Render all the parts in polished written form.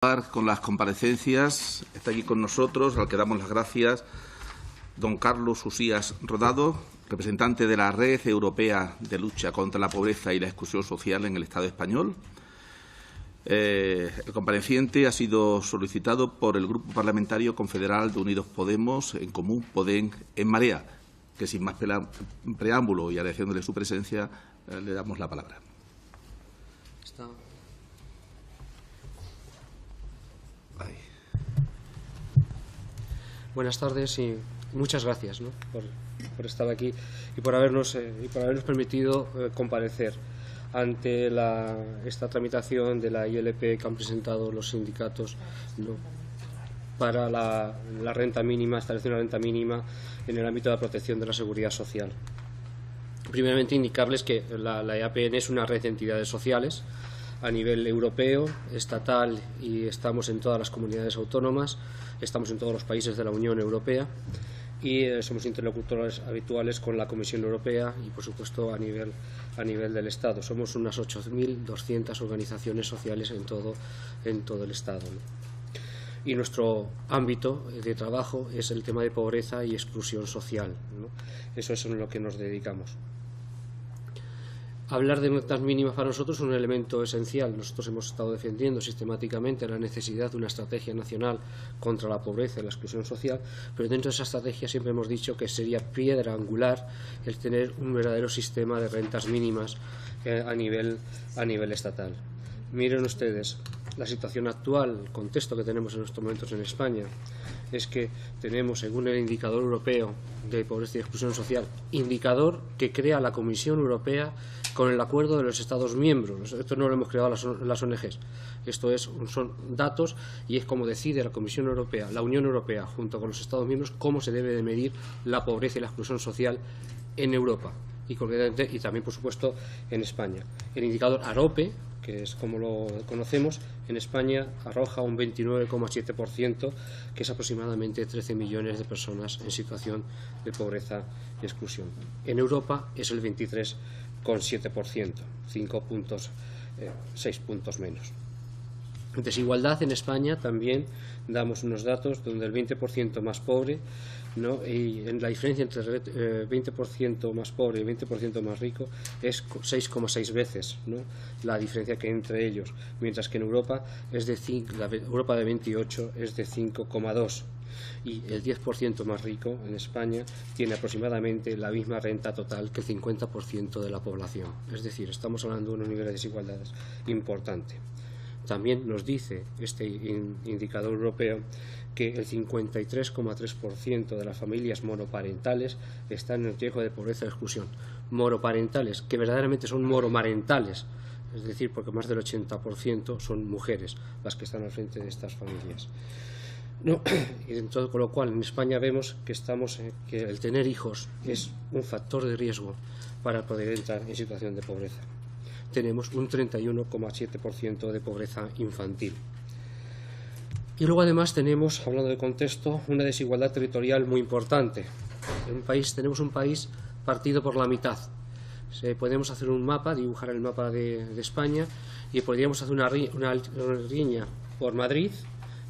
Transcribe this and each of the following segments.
Con las comparecencias, está aquí con nosotros, al que damos las gracias, don Carlos Usías Rodado, representante de la Red Europea de Lucha contra la Pobreza y la Exclusión Social en el Estado español. El compareciente ha sido solicitado por el Grupo Parlamentario Confederal de Unidos Podemos, En Comú, Podem, En Marea, que sin más preámbulo y agradeciéndole su presencia, le damos la palabra. Buenas tardes y muchas gracias, ¿no?, por estar aquí y por habernos permitido comparecer ante esta tramitación de la ILP que han presentado los sindicatos, ¿no?, para la renta mínima, establecer una renta mínima en el ámbito de la protección de la seguridad social. Primeramente, indicarles que la EAPN es una red de entidades sociales a nivel europeo, estatal, y estamos en todas las comunidades autónomas, estamos en todos los países de la Unión Europea y somos interlocutores habituales con la Comisión Europea y, por supuesto, a nivel del Estado. Somos unas 8.200 organizaciones sociales en todo el Estado, ¿no? Y nuestro ámbito de trabajo es el tema de pobreza y exclusión social, ¿no? Eso es en lo que nos dedicamos. Hablar de rentas mínimas para nosotros es un elemento esencial. Nosotros hemos estado defendiendo sistemáticamente la necesidad de una estrategia nacional contra la pobreza y la exclusión social, pero dentro de esa estrategia siempre hemos dicho que sería piedra angular el tener un verdadero sistema de rentas mínimas a nivel estatal. Miren ustedes, la situación actual, el contexto que tenemos en estos momentos en España, es que tenemos, según el indicador europeo de pobreza y exclusión social, indicador que crea la Comisión Europea con el acuerdo de los Estados miembros. Esto no lo hemos creado las ONGs. Esto son datos y es como decide la Comisión Europea, la Unión Europea, junto con los Estados miembros, cómo se debe de medir la pobreza y la exclusión social en Europa y también, por supuesto, en España. El indicador AROPE, que es como lo conocemos, en España arroja un 29,7%, que es aproximadamente 13 millones de personas en situación de pobreza y exclusión. En Europa es el 23,7%, 6 puntos menos. Desigualdad en España también damos unos datos donde el 20% más pobre, ¿no?, y en la diferencia entre el 20% más pobre y el 20% más rico es 6,6 veces, ¿no?, la diferencia que hay entre ellos, mientras que en Europa Europa de 28 es de 5,2, y el 10% más rico en España tiene aproximadamente la misma renta total que el 50% de la población. Es decir, estamos hablando de unos niveles de desigualdades importantes. También nos dice este indicador europeo que el 53,3% de las familias monoparentales están en riesgo de pobreza y exclusión. Monoparentales, que verdaderamente son monomarentales, es decir, porque más del 80% son mujeres las que están al frente de estas familias. No, y dentro, con lo cual en España vemos que que el tener hijos es un factor de riesgo para poder entrar en situación de pobreza. Tenemos un 31,7% de pobreza infantil. Y luego además tenemos, hablando de contexto, una desigualdad territorial muy importante. Tenemos un país partido por la mitad. Podemos hacer un mapa, dibujar el mapa de España, y podríamos hacer una línea por Madrid,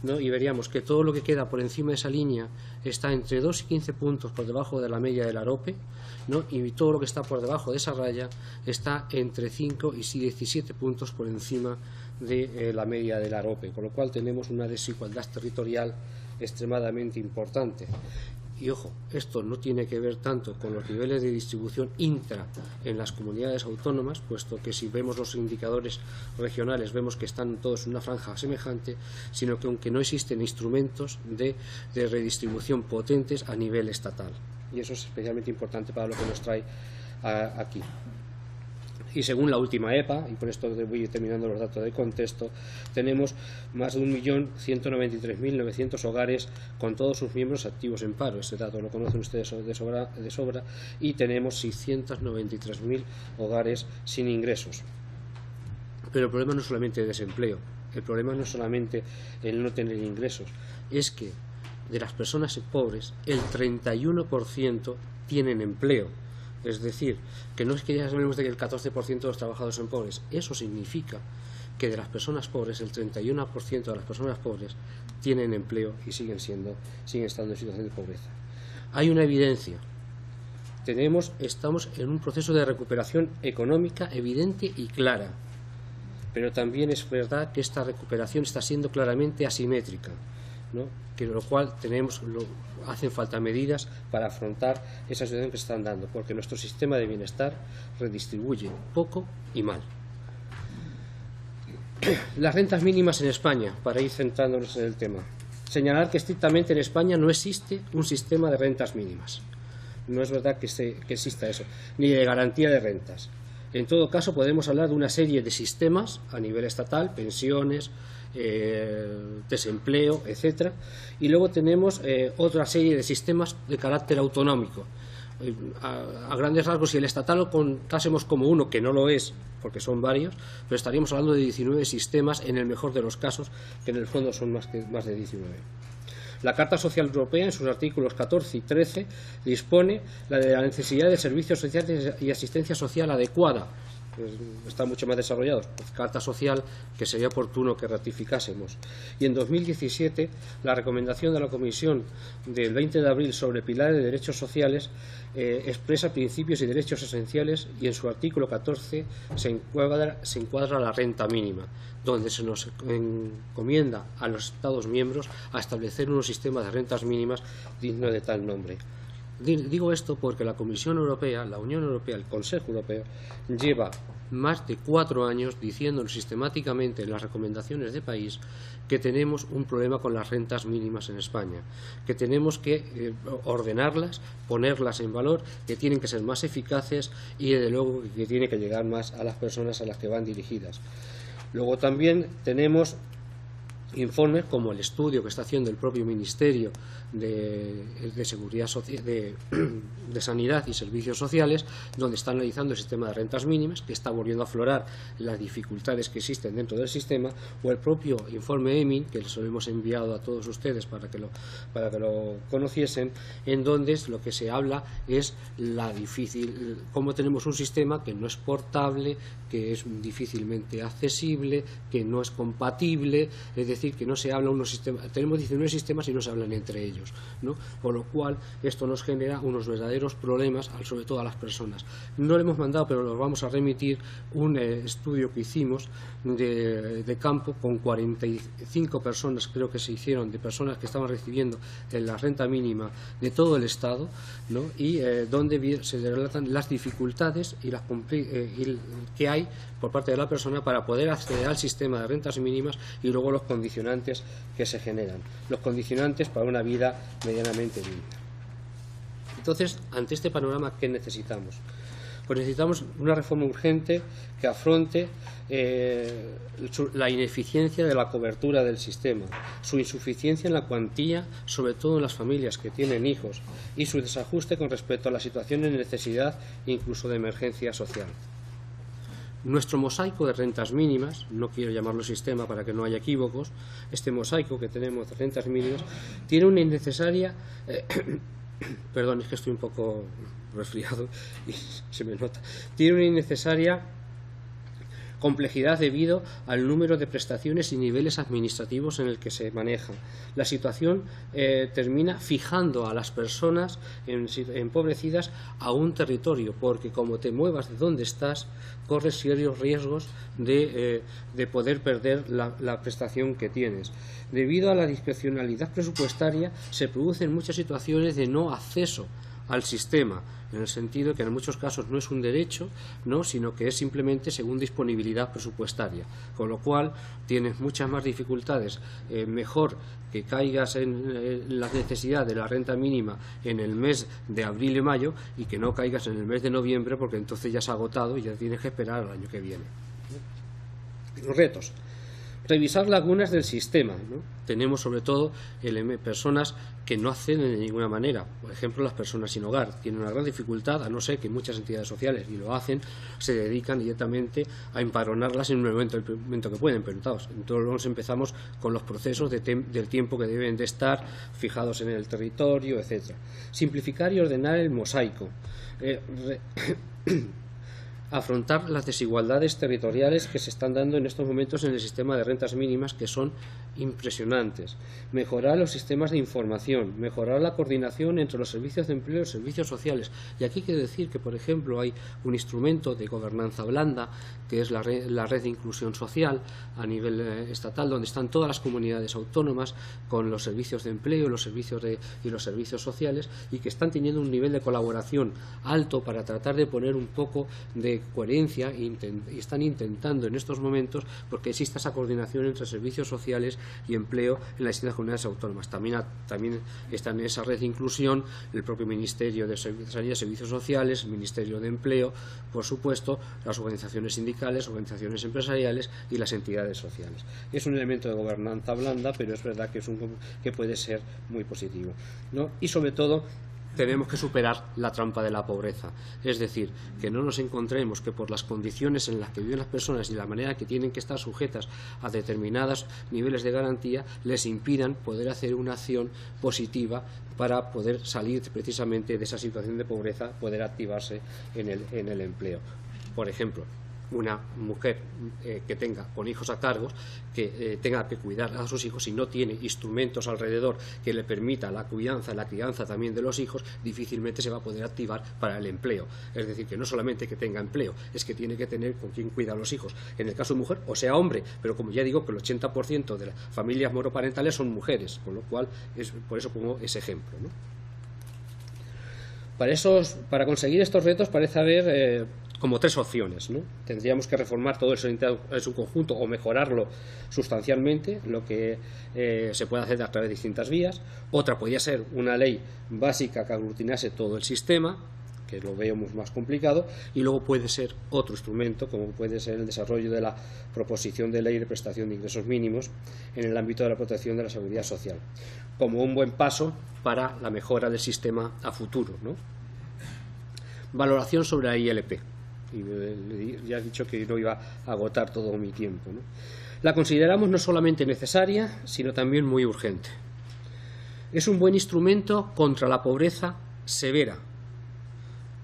¿no?, y veríamos que todo lo que queda por encima de esa línea está entre 2 y 15 puntos por debajo de la media del AROPE, ¿no?, y todo lo que está por debajo de esa raya está entre 5 y 17 puntos por encima de la media del AROPE, con lo cual tenemos una desigualdad territorial extremadamente importante. Y ojo, esto no tiene que ver tanto con los niveles de distribución intra en las comunidades autónomas, puesto que si vemos los indicadores regionales vemos que están todos en una franja semejante, sino que aunque no existen instrumentos de redistribución potentes a nivel estatal. Y eso es especialmente importante para lo que nos trae aquí. Y según la última EPA, y con esto voy terminando los datos de contexto, tenemos más de 1.193.900 hogares con todos sus miembros activos en paro. Ese dato lo conocen ustedes de sobra, y tenemos 693.000 hogares sin ingresos. Pero el problema no es solamente el desempleo, el problema no es solamente el no tener ingresos, es que de las personas pobres el 31% tienen empleo. Es decir, que no es que ya sabemos de que el 14% de los trabajadores son pobres. Eso significa que de las personas pobres, el 31% de las personas pobres tienen empleo y siguen estando en situación de pobreza. Hay una evidencia. Estamos en un proceso de recuperación económica evidente y clara, pero también es verdad que esta recuperación está siendo claramente asimétrica, ¿no? Que lo cual hacen falta medidas para afrontar esa situación que se están dando, porque nuestro sistema de bienestar redistribuye poco y mal. Las rentas mínimas en España, para ir centrándonos en el tema. Señalar que estrictamente en España no existe un sistema de rentas mínimas. No es verdad que exista eso, ni de garantía de rentas. En todo caso, podemos hablar de una serie de sistemas a nivel estatal, pensiones, desempleo, etcétera, y luego tenemos otra serie de sistemas de carácter autonómico. A grandes rasgos, si el estatal lo contásemos como uno, que no lo es, porque son varios, pero estaríamos hablando de 19 sistemas en el mejor de los casos, que en el fondo son más de 19. La Carta Social Europea, en sus artículos 14 y 13, dispone de la necesidad de servicios sociales y asistencia social adecuada. Está mucho más desarrollado, Carta Social, que sería oportuno que ratificásemos. Y en 2017, la recomendación de la Comisión del 20 de abril sobre pilares de derechos sociales expresa principios y derechos esenciales, y en su artículo 14 se encuadra la renta mínima, donde se nos encomienda a los Estados miembros a establecer un sistema de rentas mínimas digno de tal nombre. Digo esto porque la Comisión Europea, la Unión Europea, el Consejo Europeo, lleva más de 4 años diciéndonos sistemáticamente en las recomendaciones de país que tenemos un problema con las rentas mínimas en España, que tenemos que ordenarlas, ponerlas en valor, que tienen que ser más eficaces y, desde luego, que tiene que llegar más a las personas a las que van dirigidas. Luego también tenemos informes como el estudio que está haciendo el propio Ministerio de Seguridad Social, de Sanidad y Servicios Sociales, donde está analizando el sistema de rentas mínimas, que está volviendo a aflorar las dificultades que existen dentro del sistema, o el propio informe EMIN, que les hemos enviado a todos ustedes para que lo conociesen, en donde lo que se habla es cómo tenemos un sistema que no es portable, que es difícilmente accesible, que no es compatible, es decir, que no se habla unos sistemas, tenemos 19 sistemas y no se hablan entre ellos, ¿no? Por lo cual esto nos genera unos verdaderos problemas, sobre todo a las personas. No le hemos mandado, pero los vamos a remitir, un estudio que hicimos de campo con 45 personas, creo que se hicieron, de personas que estaban recibiendo la renta mínima de todo el Estado, ¿no? Y donde se relatan las dificultades y que hay por parte de la persona para poder acceder al sistema de rentas mínimas, y luego los condicionantes que se generan, los condicionantes para una vida medianamente digna. Entonces, ante este panorama, ¿qué necesitamos? Pues necesitamos una reforma urgente que afronte la ineficiencia de la cobertura del sistema, su insuficiencia en la cuantía, sobre todo en las familias que tienen hijos, y su desajuste con respecto a las situaciones de necesidad e incluso de emergencia social. Nuestro mosaico de rentas mínimas, no quiero llamarlo sistema para que no haya equívocos, este mosaico que tenemos de rentas mínimas tiene una innecesaria perdón, es que estoy un poco resfriado y se me nota, tiene una innecesaria complejidad debido al número de prestaciones y niveles administrativos en el que se maneja. La situación termina fijando a las personas empobrecidas a un territorio, porque como te muevas de donde estás, corres serios riesgos de poder perder la prestación que tienes. Debido a la discrecionalidad presupuestaria, se producen muchas situaciones de no acceso al sistema, en el sentido que en muchos casos no es un derecho, ¿no?, sino que es simplemente según disponibilidad presupuestaria, con lo cual tienes muchas más dificultades. Mejor que caigas en la necesidad de la renta mínima en el mes de abril y mayo, y que no caigas en el mes de noviembre, porque entonces ya se ha agotado y ya tienes que esperar al año que viene. Los retos: revisar lagunas del sistema, ¿no? Tenemos sobre todo personas que no acceden de ninguna manera. Por ejemplo, las personas sin hogar tienen una gran dificultad, a no ser que muchas entidades sociales, y lo hacen, se dedican directamente a empadronarlas en el momento que pueden. Pero entonces empezamos con los procesos del tiempo que deben de estar fijados en el territorio, etcétera. Simplificar y ordenar el mosaico. afrontar las desigualdades territoriales que se están dando en estos momentos en el sistema de rentas mínimas, que son impresionantes, mejorar los sistemas de información, mejorar la coordinación entre los servicios de empleo y los servicios sociales. Y aquí quiero decir que, por ejemplo, hay un instrumento de gobernanza blanda, que es la red de inclusión social a nivel estatal, donde están todas las comunidades autónomas con los servicios de empleo y los servicios sociales, y que están teniendo un nivel de colaboración alto para tratar de poner un poco de coherencia, y están intentando en estos momentos porque exista esa coordinación entre servicios sociales y empleo en las distintas comunidades autónomas. También está en esa red de inclusión el propio Ministerio de Sanidad y Servicios Sociales, el Ministerio de Empleo, por supuesto, las organizaciones sindicales, organizaciones empresariales y las entidades sociales. Es un elemento de gobernanza blanda, pero es verdad que puede ser muy positivo, ¿no? Y sobre todo, tenemos que superar la trampa de la pobreza, es decir, que no nos encontremos que por las condiciones en las que viven las personas y la manera que tienen que estar sujetas a determinados niveles de garantía les impidan poder hacer una acción positiva para poder salir precisamente de esa situación de pobreza, poder activarse en el empleo. Por ejemplo, una mujer que tenga con hijos a cargo, que tenga que cuidar a sus hijos y no tiene instrumentos alrededor que le permita la crianza también de los hijos, difícilmente se va a poder activar para el empleo. Es decir, que no solamente que tenga empleo, es que tiene que tener con quien cuida a los hijos. En el caso de mujer, o sea hombre, pero como ya digo que el 80% de las familias monoparentales son mujeres, con lo cual por eso pongo ese ejemplo, ¿no? Para conseguir estos retos parece haber como tres opciones, ¿no? Tendríamos que reformar todo eso en su conjunto o mejorarlo sustancialmente, lo que se puede hacer a través de distintas vías. Otra podría ser una ley básica que aglutinase todo el sistema, que lo veamos más complicado, y luego puede ser otro instrumento, como puede ser el desarrollo de la proposición de ley de prestación de ingresos mínimos en el ámbito de la protección de la seguridad social, como un buen paso para la mejora del sistema a futuro, ¿no? Valoración sobre la ILP. Y ya he dicho que no iba a agotar todo mi tiempo, ¿no? La consideramos no solamente necesaria, sino también muy urgente. Es un buen instrumento contra la pobreza severa.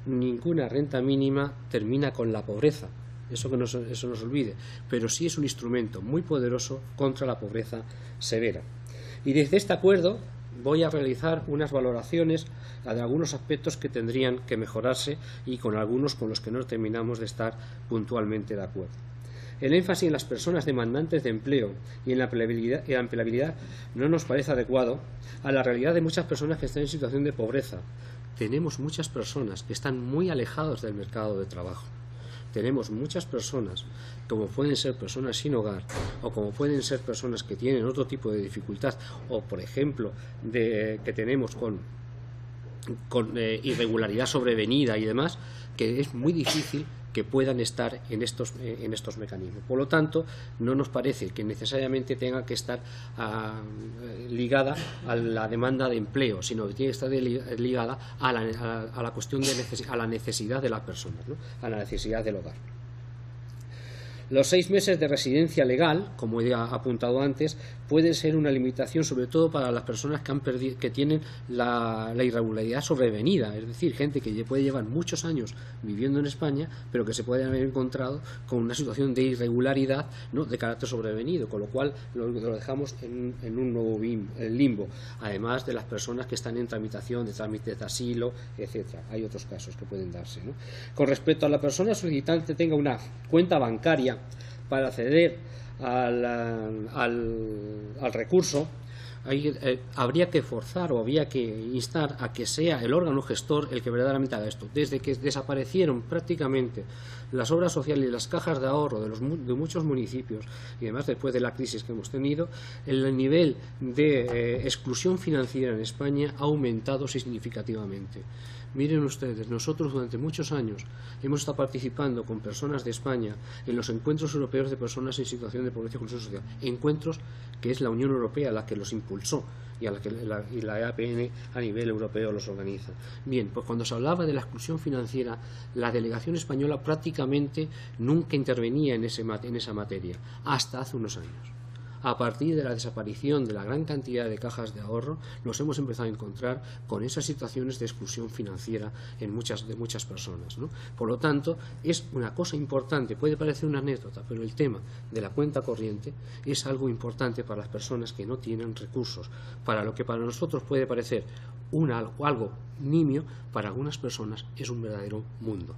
Ninguna renta mínima termina con la pobreza, eso no se nos olvide, pero sí es un instrumento muy poderoso contra la pobreza severa. Y desde este acuerdo voy a realizar unas valoraciones de algunos aspectos que tendrían que mejorarse y con algunos con los que no terminamos de estar puntualmente de acuerdo. El énfasis en las personas demandantes de empleo y en la empleabilidad no nos parece adecuado a la realidad de muchas personas que están en situación de pobreza. Tenemos muchas personas que están muy alejados del mercado de trabajo. Tenemos muchas personas, como pueden ser personas sin hogar, o como pueden ser personas que tienen otro tipo de dificultad, o por ejemplo, que tenemos con irregularidad sobrevenida y demás, que es muy difícil que puedan estar en estos mecanismos. Por lo tanto, no nos parece que necesariamente tenga que estar ligada a la demanda de empleo, sino que tiene que estar ligada a la cuestión a la necesidad de las personas, ¿no? A la necesidad del hogar. Los 6 meses de residencia legal, como he apuntado antes, pueden ser una limitación, sobre todo para las personas que tienen la irregularidad sobrevenida, es decir, gente que puede llevar muchos años viviendo en España, pero que se puede haber encontrado con una situación de irregularidad, ¿no?, de carácter sobrevenido, con lo cual lo dejamos en un nuevo limbo, además de las personas que están en tramitación de trámites de asilo, etcétera. Hay otros casos que pueden darse, ¿no? Con respecto a la persona solicitante tenga una cuenta bancaria para acceder al recurso, habría que forzar o habría que instar a que sea el órgano gestor el que verdaderamente haga esto. Desde que desaparecieron prácticamente las obras sociales y las cajas de ahorro de muchos municipios, y además después de la crisis que hemos tenido, el nivel de exclusión financiera en España ha aumentado significativamente. Miren ustedes, nosotros durante muchos años hemos estado participando con personas de España en los encuentros europeos de personas en situación de pobreza y exclusión social, encuentros que es la Unión Europea la que los impulsó y la EAPN a nivel europeo los organiza. Bien, pues cuando se hablaba de la exclusión financiera, la delegación española prácticamente nunca intervenía en esa materia, hasta hace unos años. A partir de la desaparición de la gran cantidad de cajas de ahorro, nos hemos empezado a encontrar con esas situaciones de exclusión financiera de muchas personas, ¿no? Por lo tanto, es una cosa importante, puede parecer una anécdota, pero el tema de la cuenta corriente es algo importante para las personas que no tienen recursos, para lo que para nosotros puede parecer algo nimio, para algunas personas es un verdadero mundo.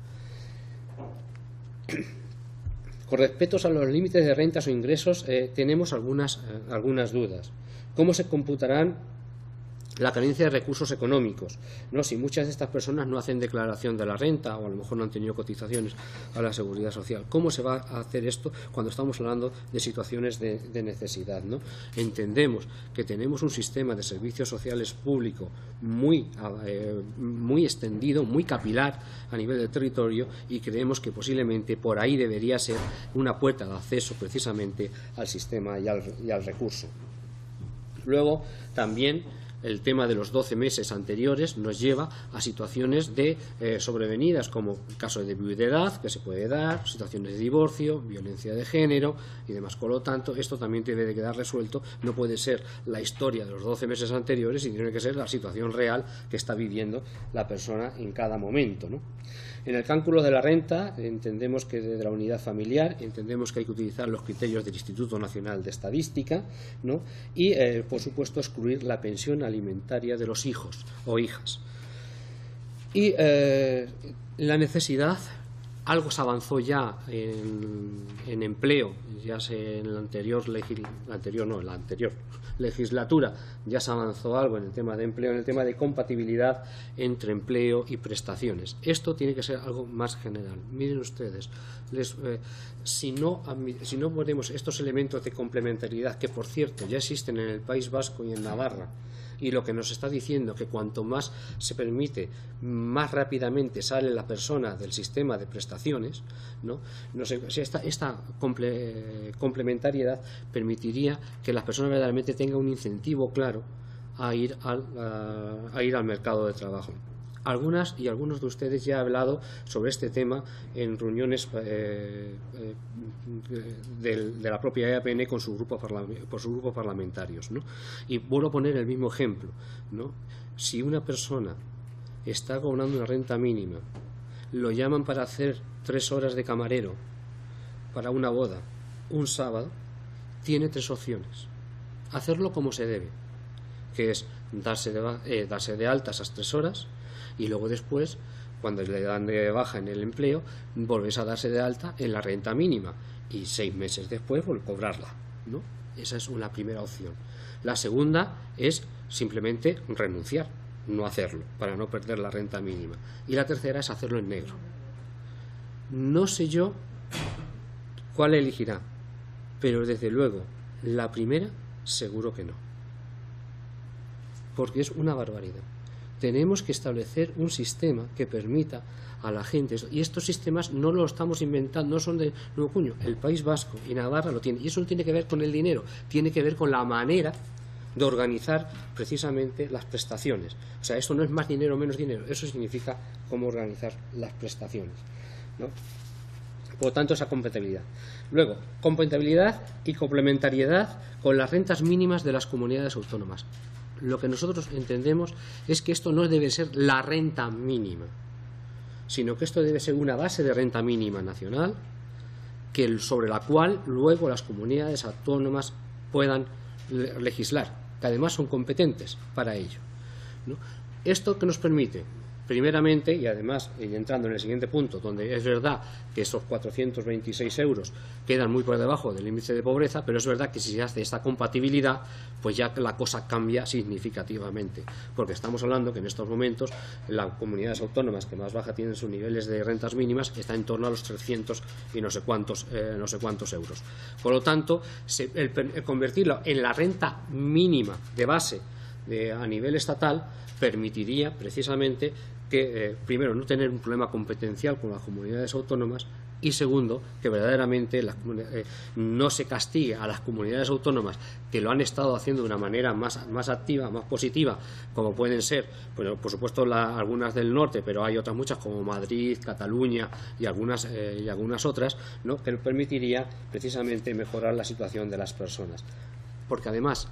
Con respecto a los límites de rentas o ingresos, tenemos algunas dudas. ¿Cómo se computarán la carencia de recursos económicos? ¿No? Si muchas de estas personas no hacen declaración de la renta o a lo mejor no han tenido cotizaciones a la Seguridad Social, ¿cómo se va a hacer esto cuando estamos hablando de situaciones de necesidad, ¿no? Entendemos que tenemos un sistema de servicios sociales público muy extendido, muy capilar a nivel del territorio, y creemos que posiblemente por ahí debería ser una puerta de acceso precisamente al sistema y al recurso. Luego, también el tema de los 12 meses anteriores nos lleva a situaciones de sobrevenidas, como el caso de viudedad que se puede dar, situaciones de divorcio, violencia de género y demás. Por lo tanto, esto también debe de quedar resuelto. No puede ser la historia de los 12 meses anteriores, y tiene que ser la situación real que está viviendo la persona en cada momento, ¿no? En el cálculo de la renta entendemos que desde la unidad familiar entendemos que hay que utilizar los criterios del Instituto Nacional de Estadística, ¿no? Y por supuesto excluir la pensión alimentaria de los hijos o hijas. Y la necesidad, algo se avanzó ya en empleo, ya en la anterior legislatura ya se avanzó algo en el tema de empleo, en el tema de compatibilidad entre empleo y prestaciones. Esto tiene que ser algo más general. Miren ustedes, si no ponemos estos elementos de complementariedad, que por cierto ya existen en el País Vasco y en Navarra, y lo que nos está diciendo que cuanto más se permite, más rápidamente sale la persona del sistema de prestaciones, ¿no? No sé si esta complementariedad permitiría que las personas verdaderamente tengan un incentivo claro a ir al mercado de trabajo. Algunos de ustedes ya han hablado sobre este tema en reuniones de la propia EAPN con sus grupos parlamentarios, ¿no? Y vuelvo a poner el mismo ejemplo, ¿no? Si una persona está cobrando una renta mínima, lo llaman para hacer 3 horas de camarero para una boda un sábado, tiene 3 opciones. Hacerlo como se debe, que es darse de alta esas 3 horas, y luego después, cuando le dan de baja en el empleo, volvés a darse de alta en la renta mínima y 6 meses después cobrarla, ¿no? Esa es una primera opción. La segunda es simplemente renunciar, no hacerlo, para no perder la renta mínima. Y la tercera es hacerlo en negro. No sé yo cuál elegirá, pero desde luego la primera seguro que no, porque es una barbaridad. Tenemos que establecer un sistema que permita a la gente, y estos sistemas no los estamos inventando, no son de nuevo cuño, el País Vasco y Navarra lo tienen, y eso no tiene que ver con el dinero, tiene que ver con la manera de organizar precisamente las prestaciones. O sea, esto no es más dinero o menos dinero, eso significa cómo organizar las prestaciones, ¿no? Por lo tanto, esa compatibilidad. Luego, compatibilidad y complementariedad con las rentas mínimas de las comunidades autónomas. Lo que nosotros entendemos es que esto no debe ser la renta mínima, sino que esto debe ser una base de renta mínima nacional sobre la cual luego las comunidades autónomas puedan legislar, que además son competentes para ello, ¿no? ¿Esto qué nos permite? Primeramente, y además, y entrando en el siguiente punto, donde es verdad que esos 426 euros quedan muy por debajo del índice de pobreza, pero es verdad que si se hace esta compatibilidad, pues ya la cosa cambia significativamente, porque estamos hablando que en estos momentos las comunidades autónomas que más baja tienen sus niveles de rentas mínimas está en torno a los 300 y no sé cuántos euros. Por lo tanto, el convertirlo en la renta mínima de base a nivel estatal permitiría precisamente que, primero, no tener un problema competencial con las comunidades autónomas, y segundo, que verdaderamente no se castigue a las comunidades autónomas que lo han estado haciendo de una manera más activa, más positiva, como pueden ser, bueno, por supuesto algunas del norte, pero hay otras muchas como Madrid, Cataluña y algunas otras, ¿no?, que permitiría precisamente mejorar la situación de las personas. porque además,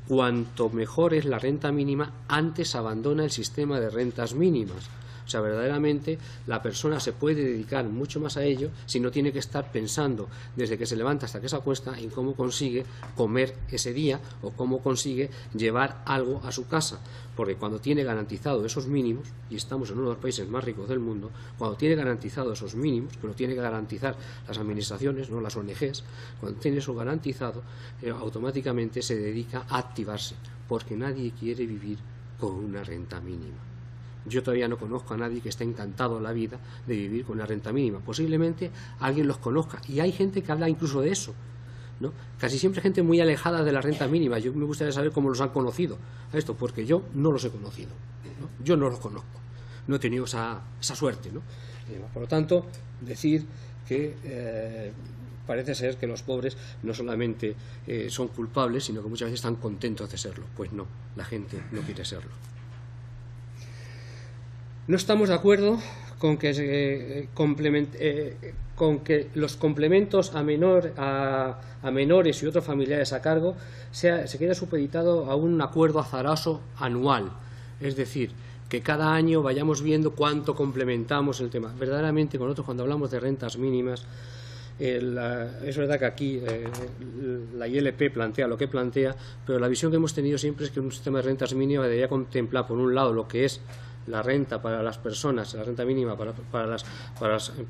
cuanto mejor es la renta mínima, antes abandona el sistema de rentas mínimas. O sea, verdaderamente la persona se puede dedicar mucho más a ello si no tiene que estar pensando desde que se levanta hasta que se acuesta en cómo consigue comer ese día o cómo consigue llevar algo a su casa. Porque cuando tiene garantizado esos mínimos, y estamos en uno de los países más ricos del mundo, cuando tiene garantizado esos mínimos, que lo tiene que garantizar las administraciones, no las ONGs, cuando tiene eso garantizado, automáticamente se dedica a activarse, porque nadie quiere vivir con una renta mínima. Yo todavía no conozco a nadie que esté encantado en la vida de vivir con una renta mínima. Posiblemente alguien los conozca, y hay gente que habla incluso de eso, ¿no? Casi siempre gente muy alejada de la renta mínima. Yo me gustaría saber cómo los han conocido a esto, porque yo no los he conocido, ¿no? Yo no los conozco, no he tenido esa suerte, ¿no? Por lo tanto, decir que parece ser que los pobres no solamente son culpables, sino que muchas veces están contentos de serlo. Pues no, la gente no quiere serlo. No estamos de acuerdo con que, los complementos a menores y otros familiares a cargo se quede supeditado a un acuerdo azaroso anual. Es decir, que cada año vayamos viendo cuánto complementamos el tema. Verdaderamente, con nosotros cuando hablamos de rentas mínimas, es verdad que aquí la ILP plantea lo que plantea, pero la visión que hemos tenido siempre es que un sistema de rentas mínimas debería contemplar, por un lado, lo que es la renta para las personas, la renta mínima para las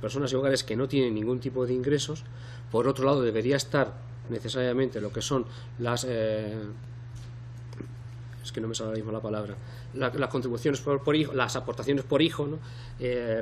personas y hogares que no tienen ningún tipo de ingresos. Por otro lado, debería estar necesariamente lo que son las es que no me sale ahora mismo la palabra, las contribuciones por hijo, las aportaciones por hijo, ¿no?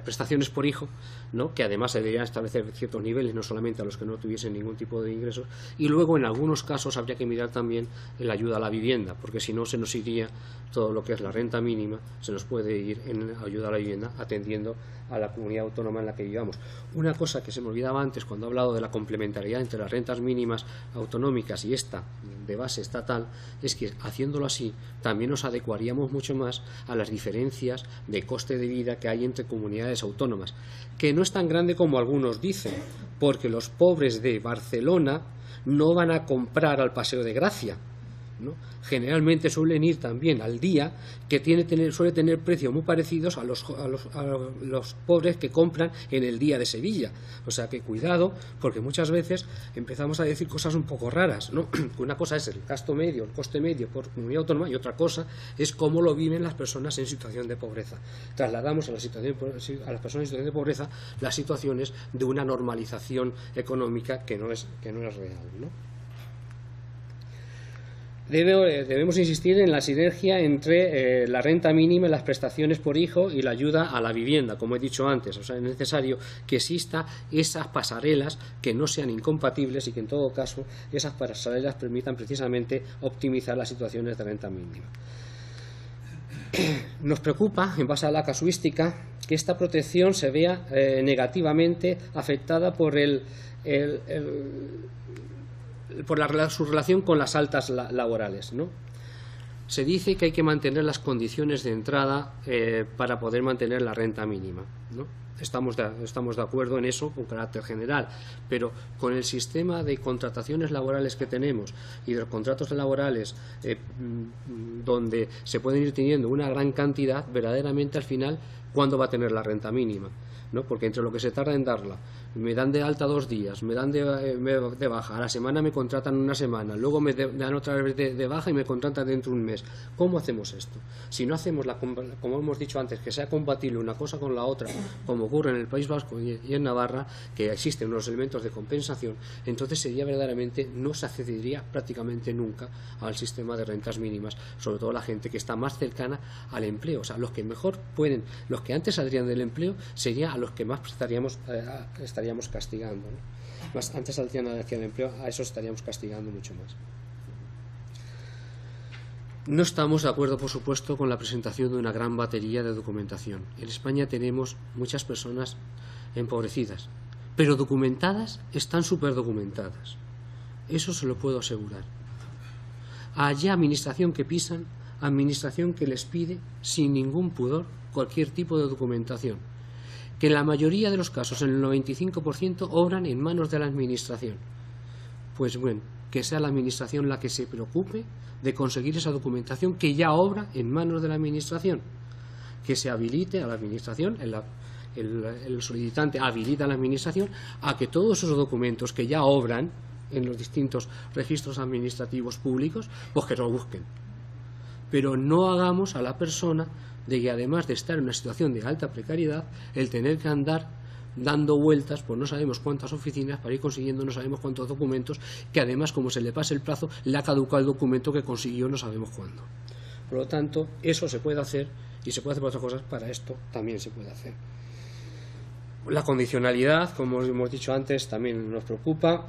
Prestaciones por hijo, ¿no? Que además se deberían establecer ciertos niveles, no solamente a los que no tuviesen ningún tipo de ingresos. Y luego, en algunos casos, habría que mirar también la ayuda a la vivienda, porque si no se nos iría todo lo que es la renta mínima, se nos puede ir en ayuda a la vivienda atendiendo a la comunidad autónoma en la que vivamos. Una cosa que se me olvidaba antes cuando he hablado de la complementariedad entre las rentas mínimas autonómicas y esta de base estatal, es que haciéndolo así también nos adecuaríamos mucho más a las diferencias de coste de vida que hay entre comunidades autónomas, que no es tan grande como algunos dicen, porque los pobres de Barcelona no van a comprar al Paseo de Gracia, ¿no? Generalmente suelen ir también al día, que suele tener precios muy parecidos a los pobres que compran en el día de Sevilla. O sea que cuidado, porque muchas veces empezamos a decir cosas un poco raras, ¿no? Una cosa es el gasto medio, el coste medio por comunidad autónoma, y otra cosa es cómo lo viven las personas en situación de pobreza. Trasladamos a las personas en situación de pobreza las situaciones de una normalización económica que no es real, ¿no? Debemos insistir en la sinergia entre la renta mínima y las prestaciones por hijo y la ayuda a la vivienda, como he dicho antes. O sea, es necesario que exista esas pasarelas que no sean incompatibles y que en todo caso esas pasarelas permitan precisamente optimizar las situaciones de renta mínima. Nos preocupa, en base a la casuística, que esta protección se vea negativamente afectada por su relación con las altas laborales, ¿no? Se dice que hay que mantener las condiciones de entrada para poder mantener la renta mínima, ¿no? Estamos de acuerdo en eso con carácter general, pero con el sistema de contrataciones laborales que tenemos y de los contratos laborales donde se pueden ir teniendo una gran cantidad, verdaderamente al final, ¿cuándo va a tener la renta mínima? ¿No? Porque entre lo que se tarda en darla, me dan de alta 2 días, me dan de baja, a la semana me contratan una semana, luego me dan otra vez de baja y me contratan dentro de un mes. ¿Cómo hacemos esto? Si no hacemos, como hemos dicho antes, que sea compatible una cosa con la otra, como ocurre en el País Vasco y en Navarra, que existen unos elementos de compensación, entonces no se accedería prácticamente nunca al sistema de rentas mínimas, sobre todo la gente que está más cercana al empleo. O sea, los que mejor pueden, los que antes saldrían del empleo, sería a los que más estaríamos castigando, ¿no? Más antes saldrían hacia el empleo, a esos estaríamos castigando mucho más. No estamos de acuerdo, por supuesto, con la presentación de una gran batería de documentación. En España tenemos muchas personas empobrecidas, pero documentadas están superdocumentadas. Eso se lo puedo asegurar. Allá administración que pisan, administración que les pide sin ningún pudor cualquier tipo de documentación, que en la mayoría de los casos, en el 95%, obran en manos de la administración. Pues bueno, que sea la Administración la que se preocupe de conseguir esa documentación que ya obra en manos de la Administración, que se habilite a la Administración, el solicitante habilita a la Administración a que todos esos documentos que ya obran en los distintos registros administrativos públicos, pues que los busquen. Pero no hagamos a la persona de que, además de estar en una situación de alta precariedad, el tener que andar dando vueltas por no sabemos cuántas oficinas para ir consiguiendo no sabemos cuántos documentos, que además, como se le pase el plazo, le ha caducado el documento que consiguió no sabemos cuándo. Por lo tanto, eso se puede hacer, y se puede hacer por otras cosas. Para esto también se puede hacer. La condicionalidad, como hemos dicho antes, también nos preocupa.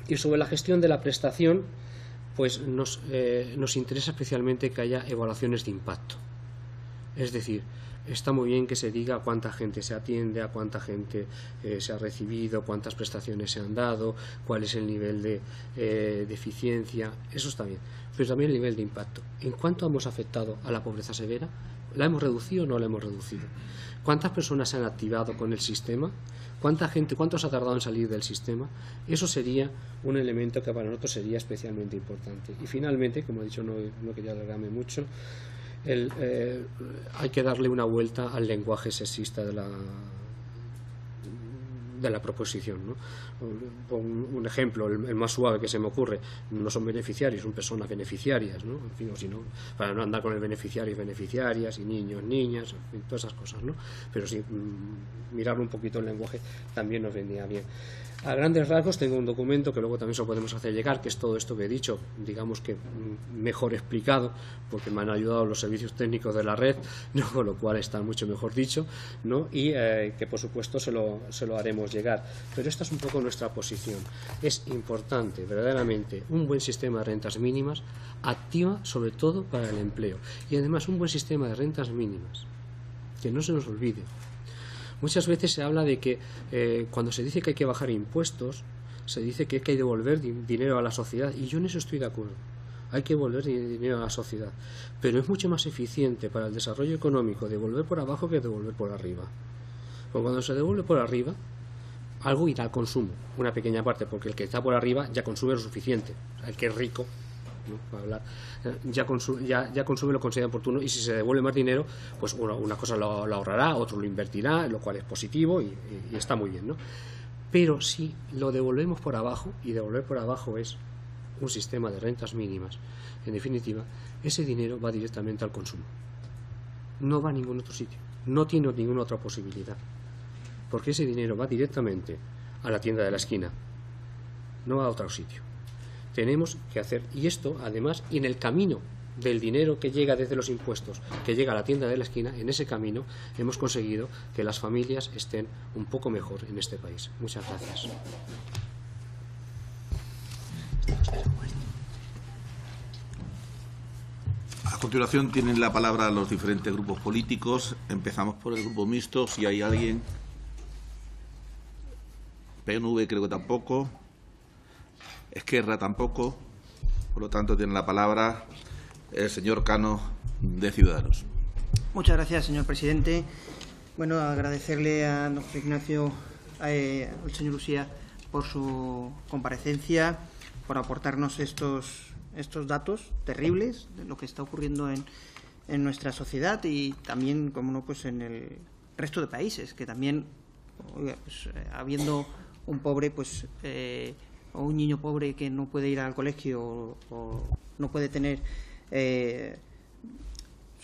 Y sobre la gestión de la prestación, pues nos interesa especialmente que haya evaluaciones de impacto. Es decir, está muy bien que se diga a cuánta gente se atiende, a cuánta gente se ha recibido, cuántas prestaciones se han dado, cuál es el nivel de eficiencia, eso está bien, pero también el nivel de impacto. ¿En cuánto hemos afectado a la pobreza severa? ¿La hemos reducido o no la hemos reducido? ¿Cuántas personas se han activado con el sistema? ¿Cuánta gente, cuánto se ha tardado en salir del sistema? Eso sería un elemento que para nosotros sería especialmente importante. Y finalmente, como he dicho, no quería alargarme mucho, hay que darle una vuelta al lenguaje sexista de la proposición, ¿no? Un ejemplo, el más suave que se me ocurre: no son beneficiarios, son personas beneficiarias, ¿no? En fin, o si no, para no andar con el beneficiario y beneficiarias, y niños, niñas, en fin, todas esas cosas, ¿no? Pero sí, mirar un poquito el lenguaje también nos vendría bien. A grandes rasgos tengo un documento que luego también se lo podemos hacer llegar, que es todo esto que he dicho, digamos que mejor explicado, porque me han ayudado los servicios técnicos de la red, ¿no? Con lo cual está mucho mejor dicho, ¿no? Y que por supuesto se lo haremos llegar. Pero esta es un poco nuestra posición. Es importante, verdaderamente, un buen sistema de rentas mínimas, activa sobre todo para el empleo. Y además un buen sistema de rentas mínimas, que no se nos olvide. Muchas veces se habla de que cuando se dice que hay que bajar impuestos, se dice que hay que devolver dinero a la sociedad, y yo en eso estoy de acuerdo. Hay que devolver dinero a la sociedad, pero es mucho más eficiente para el desarrollo económico devolver por abajo que devolver por arriba. Porque cuando se devuelve por arriba, algo irá al consumo, una pequeña parte, porque el que está por arriba ya consume lo suficiente. El que es rico, ¿no? Para hablar, ya consume lo que considera oportuno, y si se devuelve más dinero, pues una cosa lo ahorrará, otro lo invertirá, lo cual es positivo y está muy bien, ¿no? Pero si lo devolvemos por abajo, y devolver por abajo es un sistema de rentas mínimas, en definitiva, ese dinero va directamente al consumo, no va a ningún otro sitio, no tiene ninguna otra posibilidad, porque ese dinero va directamente a la tienda de la esquina, no a otro sitio. Tenemos que hacer, y esto además, y en el camino del dinero que llega desde los impuestos, que llega a la tienda de la esquina, en ese camino hemos conseguido que las familias estén un poco mejor en este país. Muchas gracias. A continuación tienen la palabra los diferentes grupos políticos. Empezamos por el grupo mixto, si hay alguien. PNV creo que tampoco. Esquerra tampoco. Por lo tanto, tiene la palabra el señor Cano, de Ciudadanos. Muchas gracias, señor presidente. Bueno, agradecerle a don José Ignacio, al señor Uxía, por su comparecencia, por aportarnos estos datos terribles de lo que está ocurriendo en nuestra sociedad y también, como no, pues en el resto de países, que también, oiga, pues, habiendo un pobre, pues o un niño pobre que no puede ir al colegio o no puede tener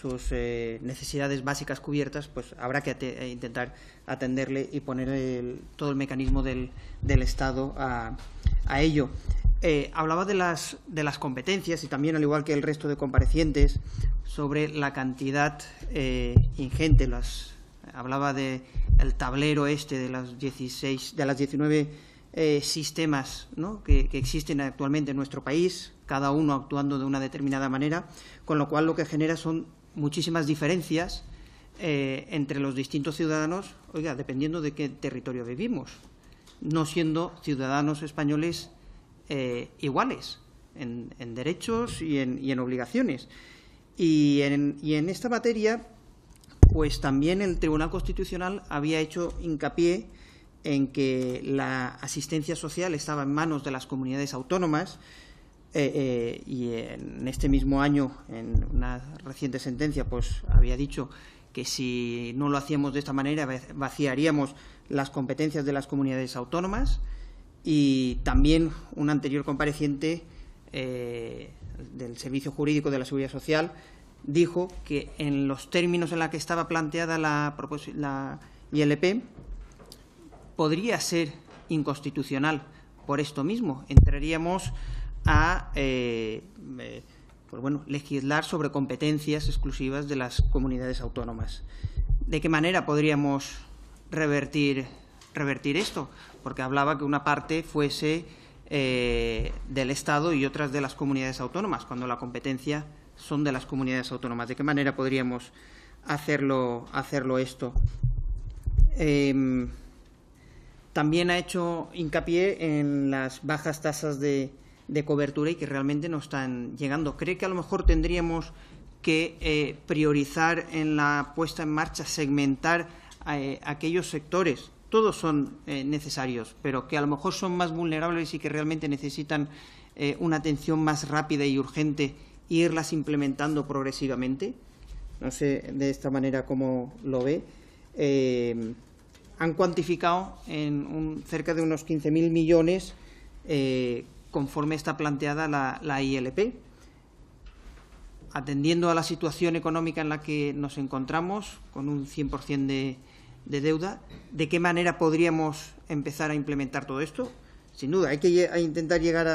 sus necesidades básicas cubiertas, pues habrá que intentar atenderle y poner todo el mecanismo del Estado a ello. Hablaba de las competencias y también, al igual que el resto de comparecientes, sobre la cantidad ingente. Hablaba del tablero de las 19 sistemas, ¿no?, que existen actualmente en nuestro país, cada uno actuando de una determinada manera, con lo cual lo que genera son muchísimas diferencias entre los distintos ciudadanos, oiga, dependiendo de qué territorio vivimos, no siendo ciudadanos españoles iguales en derechos y en obligaciones. Y en esta materia, pues también el Tribunal Constitucional había hecho hincapié en que la asistencia social estaba en manos de las comunidades autónomas y en este mismo año, en una reciente sentencia, pues había dicho que si no lo hacíamos de esta manera vaciaríamos las competencias de las comunidades autónomas, y también un anterior compareciente del Servicio Jurídico de la Seguridad Social dijo que en los términos en los que estaba planteada la ILP podría ser inconstitucional por esto mismo. Entraríamos a pues bueno, legislar sobre competencias exclusivas de las comunidades autónomas. ¿De qué manera podríamos revertir esto? Porque hablaba que una parte fuese del Estado y otras de las comunidades autónomas, cuando la competencia son de las comunidades autónomas. ¿De qué manera podríamos hacerlo esto? También ha hecho hincapié en las bajas tasas de cobertura y que realmente no están llegando. ¿Cree que a lo mejor tendríamos que priorizar en la puesta en marcha, segmentar aquellos sectores? Todos son necesarios, pero que a lo mejor son más vulnerables y que realmente necesitan una atención más rápida y urgente, e irlas implementando progresivamente. No sé de esta manera cómo lo ve. Han cuantificado en cerca de unos 15.000 millones conforme está planteada la ILP. Atendiendo a la situación económica en la que nos encontramos, con un 100% de deuda, ¿de qué manera podríamos empezar a implementar todo esto? Sin duda, hay que intentar llegar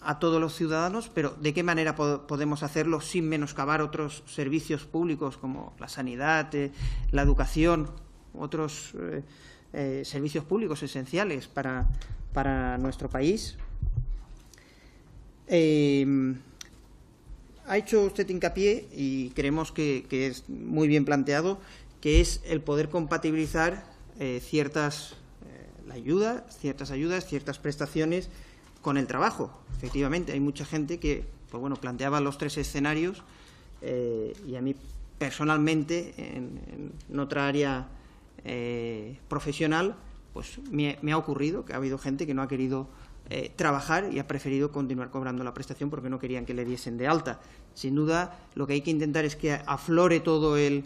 a todos los ciudadanos, pero ¿de qué manera podemos hacerlo sin menoscabar otros servicios públicos como la sanidad, la educación, otros servicios públicos esenciales para nuestro país? Ha hecho usted hincapié, y creemos que es muy bien planteado, que es el poder compatibilizar ciertas ayudas, ciertas prestaciones con el trabajo. Efectivamente, hay mucha gente que, pues bueno, planteaba los tres escenarios, y a mí personalmente, en otra área profesional, pues me ha ocurrido que ha habido gente que no ha querido trabajar y ha preferido continuar cobrando la prestación porque no querían que le diesen de alta. Sin duda, lo que hay que intentar es que aflore todo el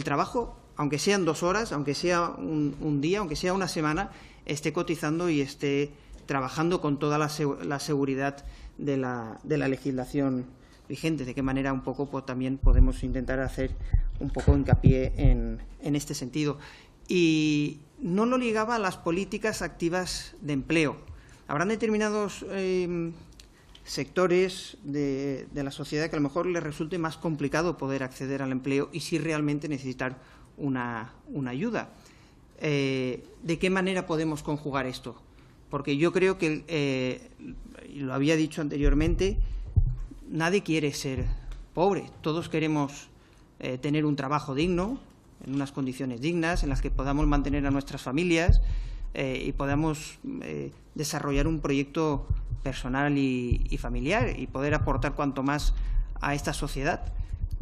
trabajo, aunque sean 2 horas, aunque sea un día, aunque sea una semana, esté cotizando y esté trabajando con toda la seguridad de la legislación vigente. De qué manera un poco pues, también podemos intentar hacer un poco hincapié en este sentido. Y no lo ligaba a las políticas activas de empleo. Habrán determinados sectores de la sociedad que a lo mejor les resulte más complicado poder acceder al empleo y sí realmente necesitar una ayuda. ¿De qué manera podemos conjugar esto? Porque yo creo que, y lo había dicho anteriormente, nadie quiere ser pobre. Todos queremos tener un trabajo digno, en unas condiciones dignas, en las que podamos mantener a nuestras familias y podamos desarrollar un proyecto personal y familiar y poder aportar cuanto más a esta sociedad.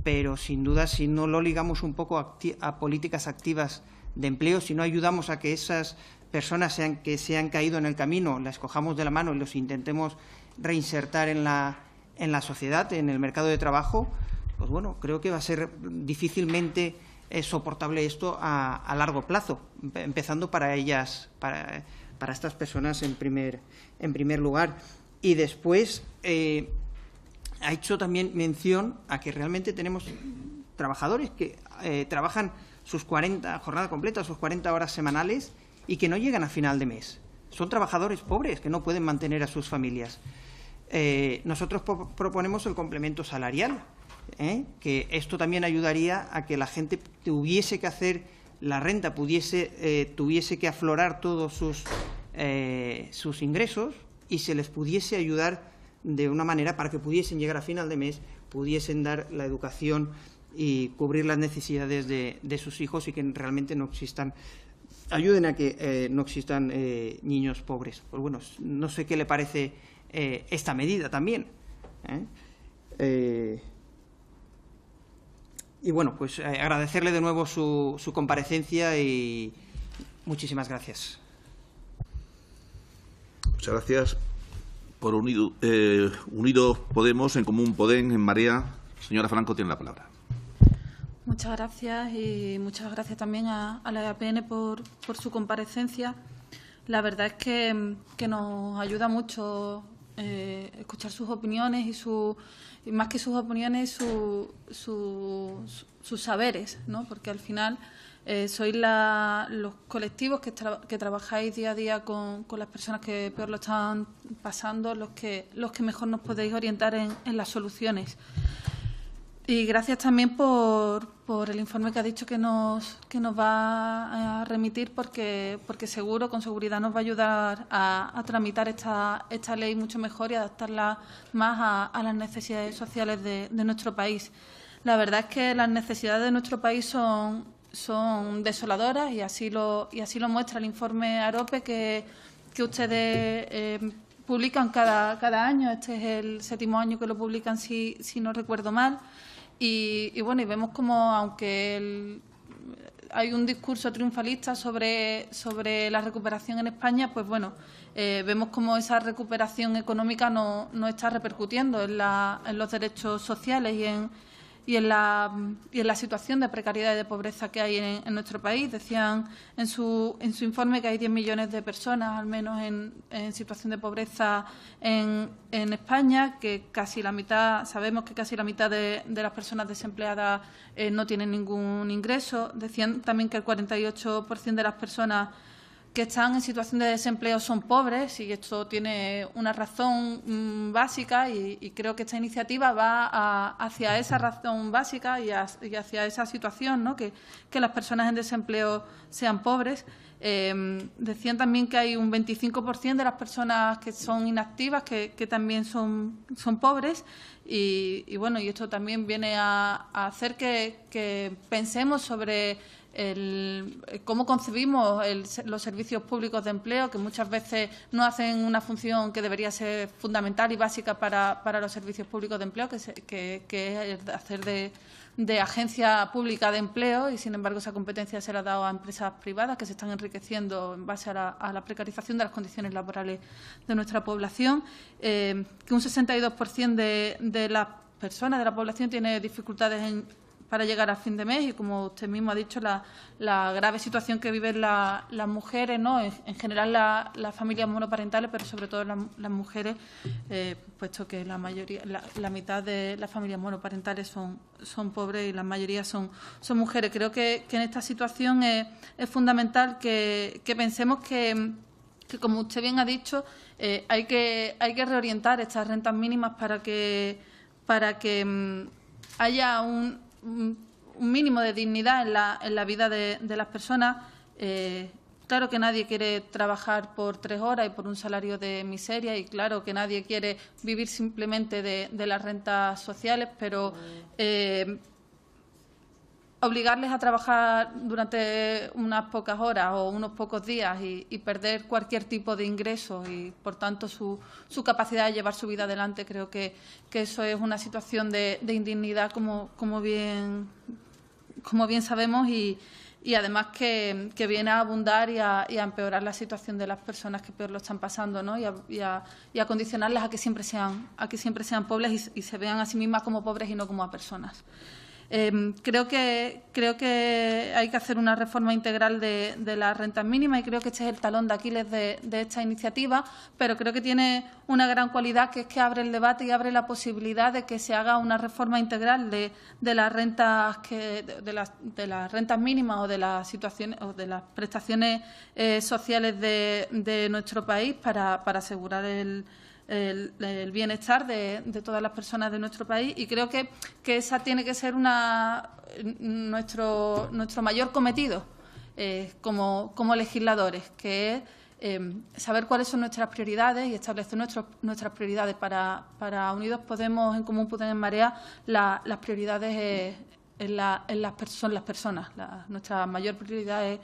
Pero, sin duda, si no lo ligamos un poco a políticas activas de empleo, si no ayudamos a que esas personas que se han caído en el camino, las cojamos de la mano y los intentemos reinsertar en la sociedad, en el mercado de trabajo, pues bueno, creo que va a ser difícilmente soportable esto a largo plazo, empezando para ellas, para estas personas en primer lugar. Y después ha hecho también mención a que realmente tenemos trabajadores que trabajan sus 40 jornada completa, sus 40 horas semanales y que no llegan a final de mes. Son trabajadores pobres que no pueden mantener a sus familias. Nosotros proponemos el complemento salarial, que esto también ayudaría a que la gente tuviese que hacer la renta, tuviese que aflorar todos sus ingresos y se les pudiese ayudar de una manera para que pudiesen llegar a final de mes, pudiesen dar la educación y cubrir las necesidades de sus hijos y que realmente no existan, ayuden a que no existan niños pobres. Pues bueno, no sé qué le parece esta medida también. Y bueno, pues agradecerle de nuevo su comparecencia y muchísimas gracias. Muchas gracias. Por Unidos Podemos, En Común Podem, En Marea, señora Franco tiene la palabra. Muchas gracias y muchas gracias también a la EAPN por su comparecencia. La verdad es que nos ayuda mucho escuchar sus opiniones y más que sus opiniones, sus saberes, ¿no? Porque al final sois los colectivos que trabajáis día a día con las personas que peor lo están pasando, los que mejor nos podéis orientar en las soluciones. Y gracias también por el informe que ha dicho que nos va a remitir, porque seguro, con seguridad, nos va a ayudar a tramitar esta ley mucho mejor y adaptarla más a las necesidades sociales de nuestro país. La verdad es que las necesidades de nuestro país son desoladoras y así lo muestra el informe AROPE que ustedes publican cada año. Este es el 7º año que lo publican, si no recuerdo mal. Y bueno, y vemos como, aunque hay un discurso triunfalista sobre la recuperación en España, pues bueno, vemos como esa recuperación económica no está repercutiendo en los derechos sociales y en la situación de precariedad y de pobreza que hay en nuestro país. Decían en su informe que hay 10 millones de personas, al menos, en situación de pobreza en España, que casi la mitad, sabemos que casi la mitad de las personas desempleadas no tienen ningún ingreso. Decían también que el 48% de las personas que están en situación de desempleo son pobres, y esto tiene una razón básica, y creo que esta iniciativa va hacia esa razón básica y hacia esa situación, ¿no? Que las personas en desempleo sean pobres. Decían también que hay un 25% de las personas que son inactivas que también son pobres, y bueno, y esto también viene a hacer que pensemos sobre cómo concebimos los servicios públicos de empleo, que muchas veces no hacen una función que debería ser fundamental y básica para los servicios públicos de empleo, que es hacer de agencia pública de empleo, y sin embargo esa competencia se la ha dado a empresas privadas que se están enriqueciendo en base a la precarización de las condiciones laborales de nuestra población, que un 62% de las personas de la población tiene dificultades para llegar a fin de mes, y como usted mismo ha dicho, la grave situación que viven las mujeres, ¿no? En general las familias monoparentales, pero sobre todo las mujeres, puesto que la mitad de las familias monoparentales son pobres y la mayoría son mujeres. Creo que en esta situación es fundamental que pensemos que, como usted bien ha dicho, hay que reorientar estas rentas mínimas para que haya un mínimo de dignidad en la vida de las personas. Claro que nadie quiere trabajar por 3 horas y por un salario de miseria, y claro que nadie quiere vivir simplemente de las rentas sociales, pero obligarles a trabajar durante unas pocas horas o unos pocos días y perder cualquier tipo de ingreso y, por tanto, su capacidad de llevar su vida adelante, creo que eso es una situación de indignidad, como bien sabemos, y además que viene a abundar y a empeorar la situación de las personas que peor lo están pasando, ¿no? y a condicionarlas a que siempre sean pobres y se vean a sí mismas como pobres y no como a personas. Creo que hay que hacer una reforma integral de las rentas mínimas, y creo que este es el talón de Aquiles de esta iniciativa, pero creo que tiene una gran cualidad, que es que abre el debate y abre la posibilidad de que se haga una reforma integral de las rentas de las rentas mínimas o de las situaciones o de las prestaciones sociales de nuestro país para asegurar el bienestar de todas las personas de nuestro país, y creo que esa tiene que ser nuestro mayor cometido como legisladores, que es saber cuáles son nuestras prioridades y establecer nuestras prioridades. Para Unidos Podemos, En Común Podem, En Marea, las prioridades son las personas. Nuestra mayor prioridad es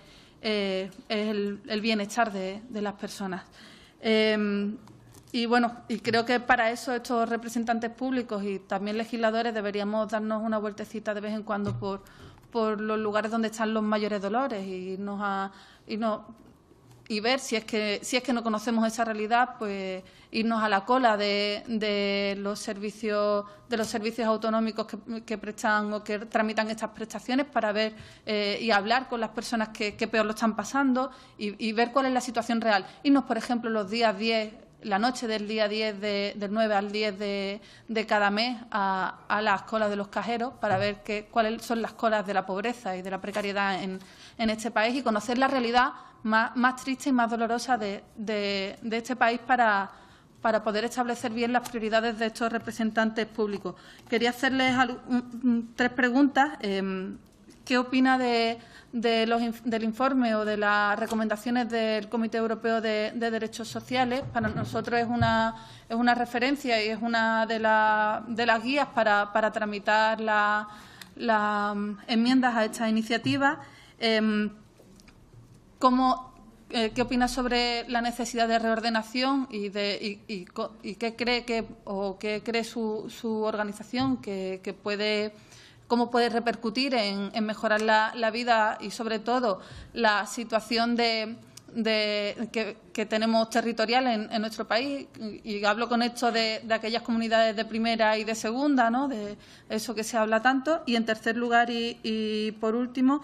el bienestar de las personas. Y bueno, y creo que para eso estos representantes públicos y también legisladores deberíamos darnos una vueltecita de vez en cuando por los lugares donde están los mayores dolores y y ver si es que no conocemos esa realidad, pues irnos a la cola de los servicios autonómicos que prestan o que tramitan estas prestaciones para ver y hablar con las personas que peor lo están pasando y ver cuál es la situación real. Irnos, por ejemplo, los días 10, la noche del día 10 del 9 al 10 de cada mes a las colas de los cajeros para ver cuáles son las colas de la pobreza y de la precariedad en este país y conocer la realidad más triste y más dolorosa de este país para poder establecer bien las prioridades de estos representantes públicos. Quería hacerles 3 preguntas. ¿Qué opina del informe o de las recomendaciones del Comité Europeo de Derechos Sociales? Para nosotros es una referencia y es una de las guías para tramitar las enmiendas a esta iniciativa. ¿Qué opina sobre la necesidad de reordenación y qué cree qué cree su organización cómo puede repercutir en mejorar la vida y, sobre todo, la situación que tenemos territorial en nuestro país? Y hablo con esto de aquellas comunidades de primera y de segunda, ¿no?, de eso que se habla tanto. Y, en tercer lugar y por último,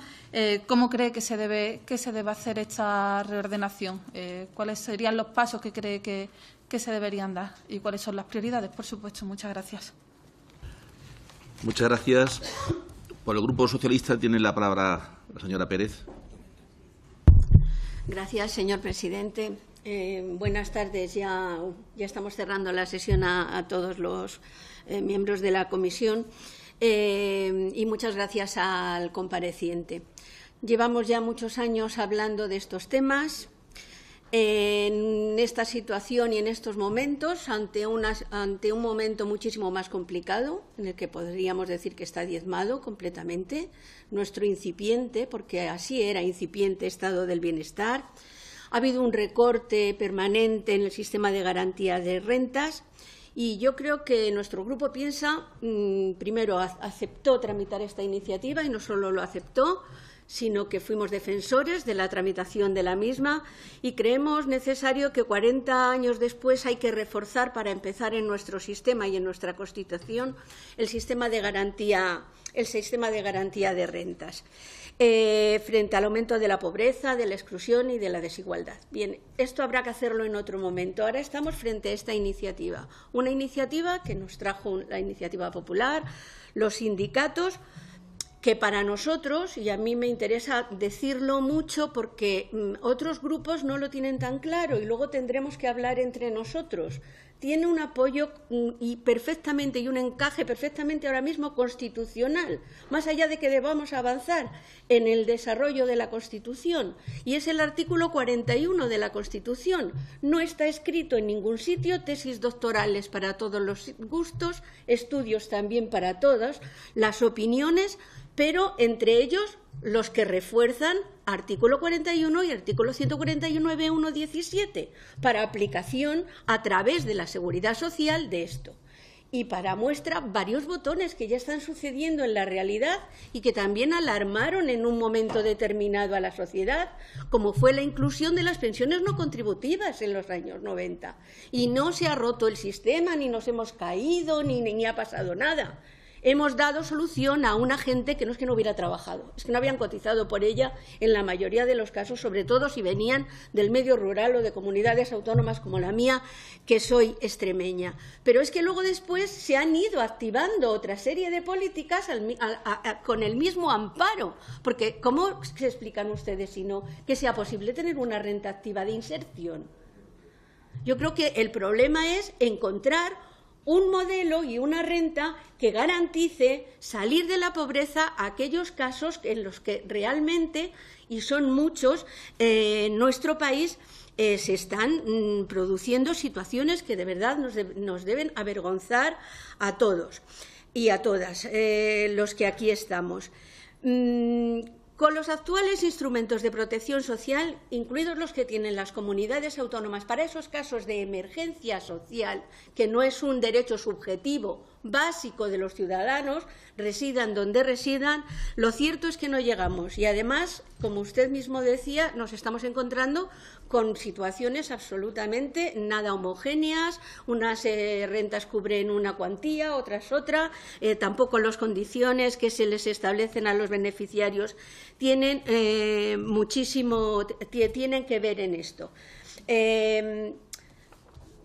¿cómo cree que se debe hacer esta reordenación? ¿Cuáles serían los pasos que cree que se deberían dar? ¿Y cuáles son las prioridades? Por supuesto. Muchas gracias. Muchas gracias. Por el Grupo Socialista tiene la palabra la señora Pérez. Gracias, señor presidente. Buenas tardes. Ya estamos cerrando la sesión a todos los miembros de la comisión y muchas gracias al compareciente. Llevamos ya muchos años hablando de estos temas. En esta situación y en estos momentos, ante un momento muchísimo más complicado, en el que podríamos decir que está diezmado completamente nuestro incipiente, porque así era, incipiente estado del bienestar. Ha habido un recorte permanente en el sistema de garantía de rentas y yo creo que nuestro grupo piensa, primero aceptó tramitar esta iniciativa y no solo lo aceptó, sino que fuimos defensores de la tramitación de la misma y creemos necesario que 40 años después hay que reforzar para empezar en nuestro sistema y en nuestra Constitución el sistema de garantía de rentas frente al aumento de la pobreza, de la exclusión y de la desigualdad. Bien, esto habrá que hacerlo en otro momento. Ahora estamos frente a esta iniciativa, una iniciativa que nos trajo la Iniciativa Popular, los sindicatos, que para nosotros, y a mí me interesa decirlo mucho porque otros grupos no lo tienen tan claro y luego tendremos que hablar entre nosotros, tiene un apoyo y un encaje perfectamente ahora mismo constitucional, más allá de que debamos avanzar en el desarrollo de la Constitución, y es el artículo 41 de la Constitución. No está escrito en ningún sitio, tesis doctorales para todos los gustos, estudios también para todas las opiniones, pero entre ellos los que refuerzan artículo 41 y artículo 149.1.17 para aplicación a través de la Seguridad Social de esto. Y para muestra varios botones que ya están sucediendo en la realidad y que también alarmaron en un momento determinado a la sociedad, como fue la inclusión de las pensiones no contributivas en los años 90. Y no se ha roto el sistema, ni nos hemos caído, ni ha pasado nada. Hemos dado solución a una gente que no es que no hubiera trabajado, es que no habían cotizado por ella en la mayoría de los casos, sobre todo si venían del medio rural o de comunidades autónomas como la mía, que soy extremeña. Pero es que luego después se han ido activando otra serie de políticas con el mismo amparo, porque ¿cómo se explican ustedes si no que sea posible tener una renta activa de inserción? Yo creo que el problema es encontrar un modelo y una renta que garantice salir de la pobreza a aquellos casos en los que realmente, y son muchos, en nuestro país se están produciendo situaciones que de verdad nos deben avergonzar a todos y a todas los que aquí estamos. Con los actuales instrumentos de protección social, incluidos los que tienen las comunidades autónomas para esos casos de emergencia social, que no es un derecho subjetivo, básico de los ciudadanos, residan donde residan, lo cierto es que no llegamos. Y además, como usted mismo decía, nos estamos encontrando con situaciones absolutamente nada homogéneas, unas rentas cubren una cuantía, otras otra, tampoco las condiciones que se les establecen a los beneficiarios tienen tienen que ver en esto.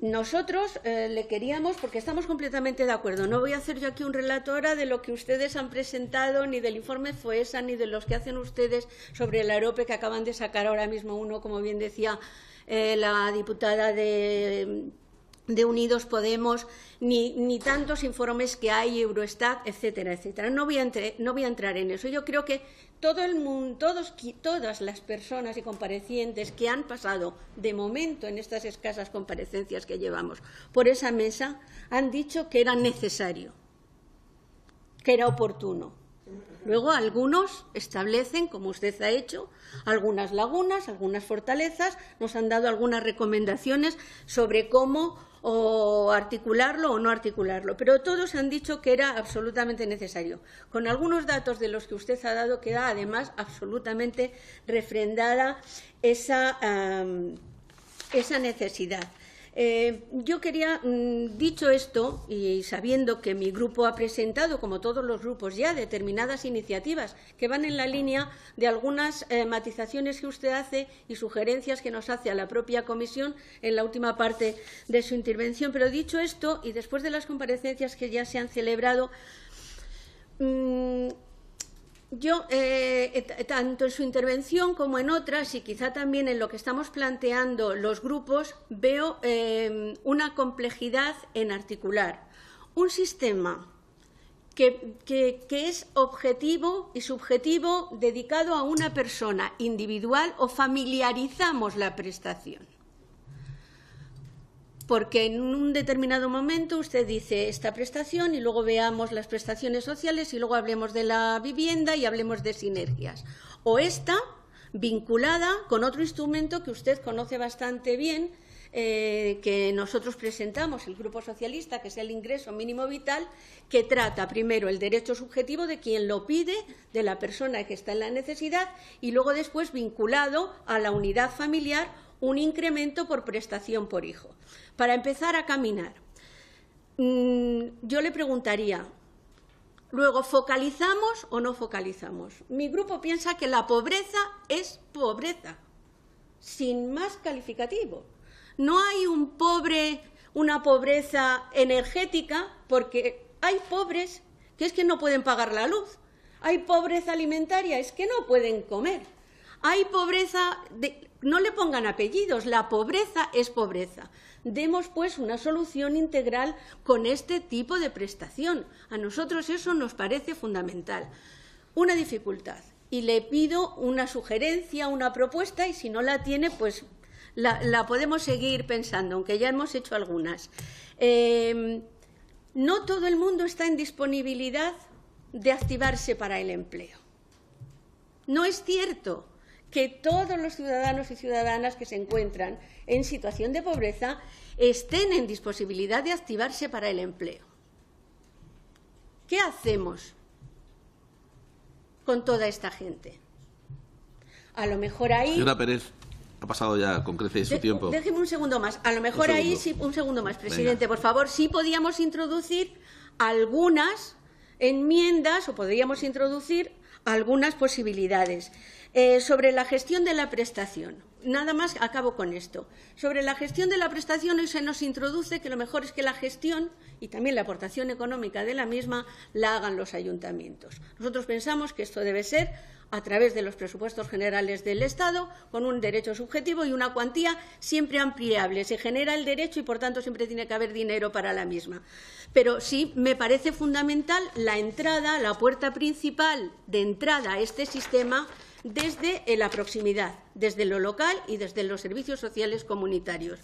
Nosotros le queríamos, porque estamos completamente de acuerdo, no voy a hacer yo aquí un relato ahora de lo que ustedes han presentado, ni del informe FOESA, ni de los que hacen ustedes sobre la AROPE, que acaban de sacar ahora mismo uno, como bien decía la diputada de Unidos Podemos, ni tantos informes que hay, Eurostat, etcétera, etcétera. No voy a entrar en eso. Yo creo que todo el mundo, todas las personas y comparecientes que han pasado de momento en estas escasas comparecencias que llevamos por esa mesa han dicho que era necesario, que era oportuno. Luego algunos establecen, como usted ha hecho, algunas lagunas, algunas fortalezas, nos han dado algunas recomendaciones sobre cómo articularlo o no articularlo, pero todos han dicho que era absolutamente necesario. Con algunos datos de los que usted ha dado queda además absolutamente refrendada esa necesidad. Yo quería, dicho esto, y sabiendo que mi grupo ha presentado, como todos los grupos ya, determinadas iniciativas que van en la línea de algunas matizaciones que usted hace y sugerencias que nos hace a la propia comisión en la última parte de su intervención. Pero dicho esto, y después de las comparecencias que ya se han celebrado, yo, tanto en su intervención como en otras, y quizá también en lo que estamos planteando los grupos, veo una complejidad en articular un sistema que es objetivo y subjetivo dedicado a una persona individual, o familiarizamos la prestación. Porque en un determinado momento usted dice esta prestación y luego veamos las prestaciones sociales y luego hablemos de la vivienda y hablemos de sinergias. O esta vinculada con otro instrumento que usted conoce bastante bien, que nosotros presentamos, el Grupo Socialista, que es el ingreso mínimo vital, que trata primero el derecho subjetivo de quien lo pide, de la persona que está en la necesidad, y luego después vinculado a la unidad familiar, un incremento por prestación por hijo. Para empezar a caminar, yo le preguntaría, luego, ¿focalizamos o no focalizamos? Mi grupo piensa que la pobreza es pobreza, sin más calificativo. No hay una pobreza energética, porque hay pobres que es que no pueden pagar la luz. Hay pobreza alimentaria, es que no pueden comer. Hay pobreza no le pongan apellidos, la pobreza es pobreza. Demos, pues, una solución integral con este tipo de prestación. A nosotros eso nos parece fundamental. Una dificultad, y le pido una sugerencia, una propuesta, y si no la tiene, pues la podemos seguir pensando, aunque ya hemos hecho algunas. No todo el mundo está en disponibilidad de activarse para el empleo. No es cierto que todos los ciudadanos y ciudadanas que se encuentran en situación de pobreza estén en disposibilidad de activarse para el empleo. ¿Qué hacemos con toda esta gente? A lo mejor ahí... Señora Pérez, ha pasado ya con creces su tiempo. Déjeme un segundo más. A lo mejor ahí sí, un segundo más, presidente, por favor. Sí podíamos introducir algunas enmiendas, o podríamos introducir algunas posibilidades. Sobre la gestión de la prestación, nada más, acabo con esto. Sobre la gestión de la prestación, hoy se nos introduce que lo mejor es que la gestión y también la aportación económica de la misma la hagan los ayuntamientos. Nosotros pensamos que esto debe ser a través de los presupuestos generales del Estado, con un derecho subjetivo y una cuantía siempre ampliable. Se genera el derecho y, por tanto, siempre tiene que haber dinero para la misma. Pero sí me parece fundamental la entrada, la puerta principal de entrada a este sistema desde la proximidad, desde lo local y desde los servicios sociales comunitarios.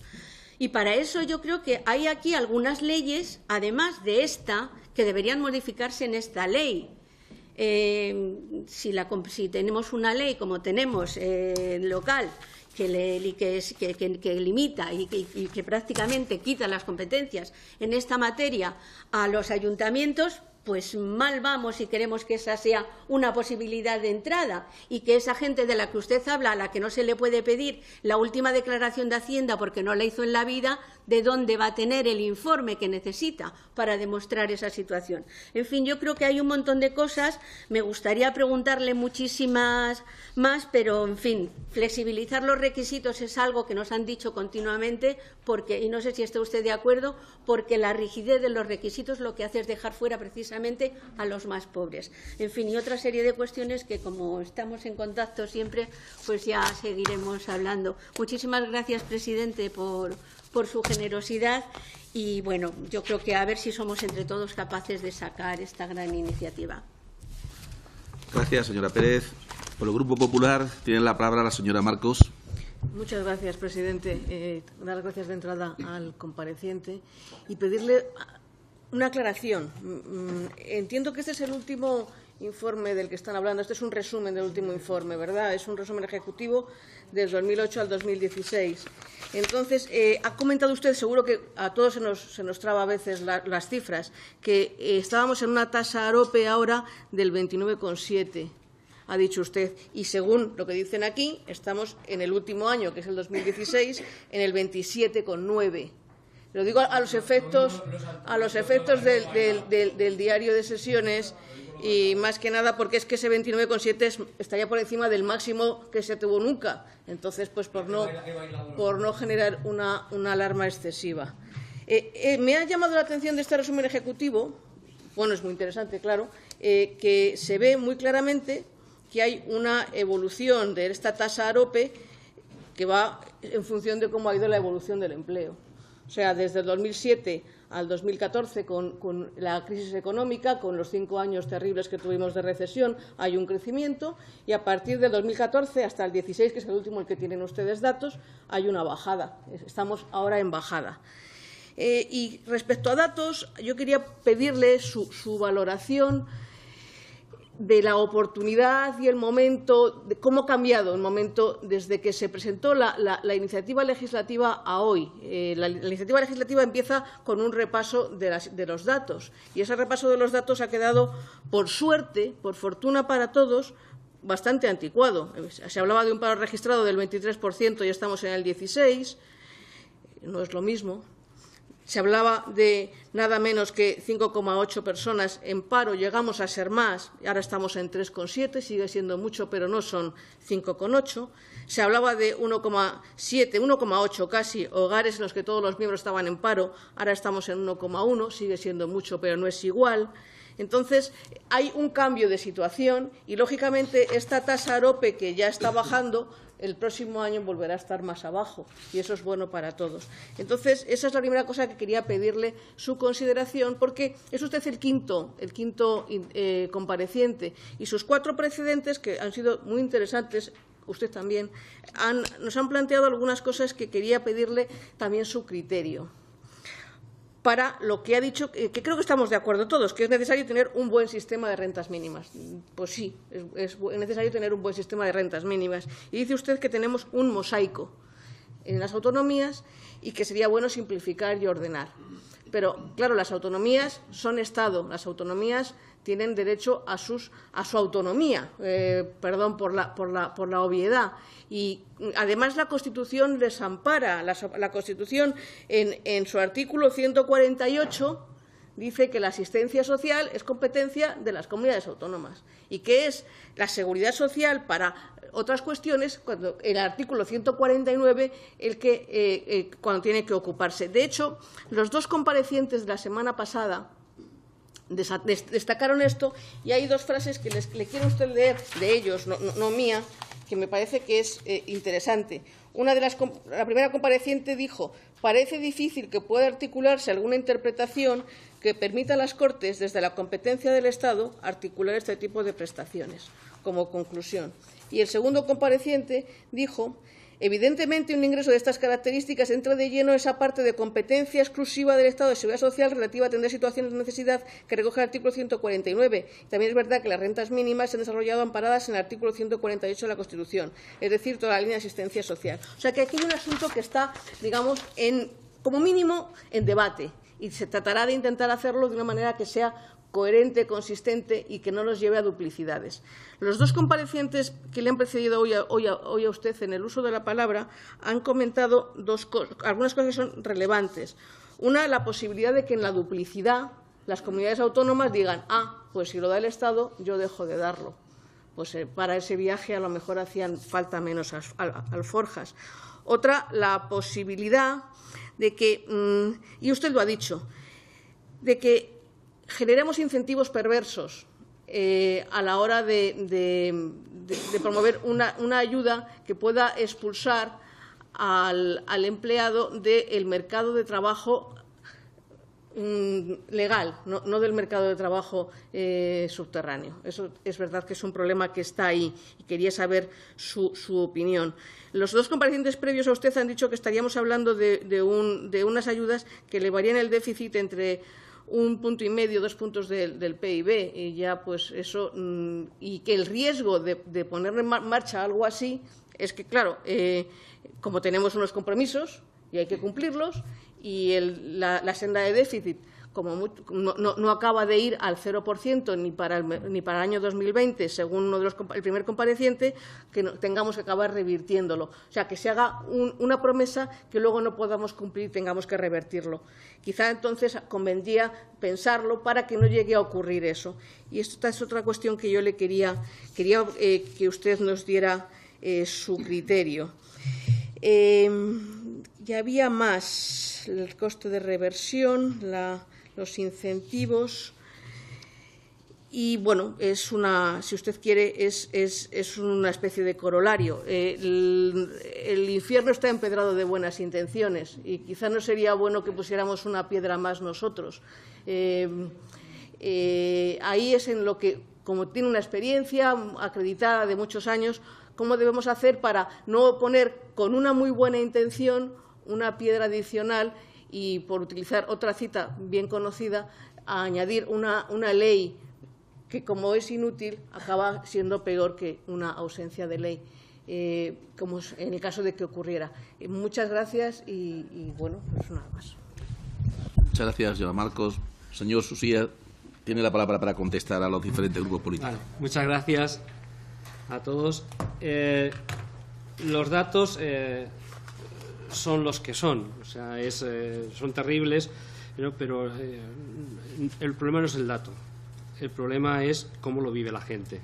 Y para eso yo creo que hay aquí algunas leyes, además de esta, que deberían modificarse en esta ley. Si tenemos una ley como tenemos local, que limita y que prácticamente quita las competencias en esta materia a los ayuntamientos, pues mal vamos si queremos que esa sea una posibilidad de entrada y que esa gente de la que usted habla, a la que no se le puede pedir la última declaración de Hacienda porque no la hizo en la vida, ¿de dónde va a tener el informe que necesita para demostrar esa situación? En fin, yo creo que hay un montón de cosas, me gustaría preguntarle muchísimas más, pero, en fin, flexibilizar los requisitos es algo que nos han dicho continuamente, porque, y no sé si está usted de acuerdo, porque la rigidez de los requisitos lo que hace es dejar fuera precisamente a los más pobres. En fin, y otra serie de cuestiones que, como estamos en contacto siempre, pues ya seguiremos hablando. Muchísimas gracias, presidente, por su generosidad y, bueno, yo creo que a ver si somos entre todos capaces de sacar esta gran iniciativa. Gracias, señora Pérez. Por el Grupo Popular tiene la palabra la señora Marcos. Muchas gracias, presidente. Dar las gracias de entrada al compareciente y pedirle una aclaración. Entiendo que este es el último informe del que están hablando. Este es un resumen del último informe, ¿verdad? Es un resumen ejecutivo del 2008 al 2016. Entonces, ha comentado usted, seguro que a todos se nos traba a veces las cifras, que estábamos en una tasa AROPE ahora del 29,7%. Ha dicho usted, y según lo que dicen aquí, estamos en el último año, que es el 2016, en el 27,9%. Lo digo a los efectos del diario de sesiones y más que nada porque es que ese 29,7 estaría por encima del máximo que se tuvo nunca. Entonces, pues por no generar una alarma excesiva. Me ha llamado la atención de este resumen ejecutivo, bueno, es muy interesante, claro, que se ve muy claramente que hay una evolución de esta tasa AROPE que va en función de cómo ha ido la evolución del empleo. O sea, desde el 2007 al 2014, con la crisis económica, con los 5 años terribles que tuvimos de recesión, hay un crecimiento, y a partir del 2014 hasta el 16, que es el último el que tienen ustedes datos, hay una bajada. Estamos ahora en bajada. Y respecto a datos, yo quería pedirle su valoración de la oportunidad y el momento, de cómo ha cambiado el momento desde que se presentó la iniciativa legislativa a hoy. La iniciativa legislativa empieza con un repaso de los datos, y ese repaso de los datos ha quedado, por suerte, por fortuna para todos, bastante anticuado. Se hablaba de un paro registrado del 23% y estamos en el 16%, no es lo mismo. Se hablaba de nada menos que 5,8 personas en paro, llegamos a ser más, ahora estamos en 3,7, sigue siendo mucho, pero no son 5,8. Se hablaba de 1,7, 1,8 casi hogares en los que todos los miembros estaban en paro, ahora estamos en 1,1, sigue siendo mucho, pero no es igual. Entonces, hay un cambio de situación y, lógicamente, esta tasa AROPE, que ya está bajando, el próximo año volverá a estar más abajo, y eso es bueno para todos. Entonces, esa es la primera cosa que quería pedirle su consideración, porque es usted el quinto compareciente, y sus 4 precedentes, que han sido muy interesantes, usted también, nos han planteado algunas cosas que quería pedirle también su criterio. Para lo que ha dicho, que creo que estamos de acuerdo todos, que es necesario tener un buen sistema de rentas mínimas. Pues sí, es necesario tener un buen sistema de rentas mínimas. Y dice usted que tenemos un mosaico en las autonomías y que sería bueno simplificar y ordenar. Pero, claro, las autonomías son Estado, las autonomías tienen derecho a su autonomía, perdón por la obviedad. Y, además, la Constitución les ampara. La Constitución, en su artículo 148, dice que la asistencia social es competencia de las comunidades autónomas y que es la seguridad social para otras cuestiones, cuando el artículo 149 el que cuando tiene que ocuparse. De hecho, los 2 comparecientes de la semana pasada destacaron esto, y hay 2 frases que le quiero a usted leer de ellos, no mía, que me parece que es interesante. La primera compareciente dijo: parece difícil que pueda articularse alguna interpretación que permita a las Cortes, desde la competencia del Estado, articular este tipo de prestaciones, como conclusión. Y el segundo compareciente dijo: Evidentemente, un ingreso de estas características entra de lleno en esa parte de competencia exclusiva del Estado de Seguridad Social relativa a atender situaciones de necesidad que recoge el artículo 149. También es verdad que las rentas mínimas se han desarrollado amparadas en el artículo 148 de la Constitución, es decir, toda la línea de asistencia social. O sea que aquí hay un asunto que está, digamos, como mínimo en debate, y se tratará de intentar hacerlo de una manera que sea coherente, consistente y que no nos lleve a duplicidades. Los dos comparecientes que le han precedido hoy a usted en el uso de la palabra han comentado algunas cosas que son relevantes. Una, la posibilidad de que en la duplicidad las comunidades autónomas digan, pues si lo da el Estado, yo dejo de darlo. Pues para ese viaje a lo mejor hacían falta menos alforjas. Otra, la posibilidad de que, y usted lo ha dicho, de que generemos incentivos perversos a la hora de promover una ayuda que pueda expulsar al empleado del mercado de trabajo legal, no del mercado de trabajo subterráneo. Eso es verdad que es un problema que está ahí y quería saber su opinión. Los dos comparecientes previos a usted han dicho que estaríamos hablando de unas ayudas que elevarían el déficit entre 1,5 puntos, 2 puntos del PIB, y ya pues eso, y que el riesgo de poner en marcha algo así es que, claro, como tenemos unos compromisos y hay que cumplirlos, y la senda de déficit no acaba de ir al 0% ni para el año 2020, según el primer compareciente, que tengamos que acabar revirtiéndolo. O sea, que se haga una promesa que luego no podamos cumplir y tengamos que revertirlo. Quizá entonces convendría pensarlo para que no llegue a ocurrir eso. Y esta es otra cuestión que yo le quería que usted nos diera su criterio. Y había más, el coste de reversión, los incentivos, y bueno, si usted quiere, es una especie de corolario. El infierno está empedrado de buenas intenciones y quizá no sería bueno que pusiéramos una piedra más nosotros. Ahí es en lo que, como tiene una experiencia acreditada de muchos años, cómo debemos hacer para no poner con una muy buena intención una piedra adicional y, por utilizar otra cita bien conocida, a añadir una ley que, como es inútil, acaba siendo peor que una ausencia de ley, como en el caso de que ocurriera. Muchas gracias y bueno, pues nada más. Muchas gracias, señora Marcos. Señor Susía, tiene la palabra para contestar a los diferentes grupos políticos. Vale, muchas gracias a todos. Los datos son los que son, o sea, son terribles, pero el problema no es el dato, el problema es cómo lo vive la gente.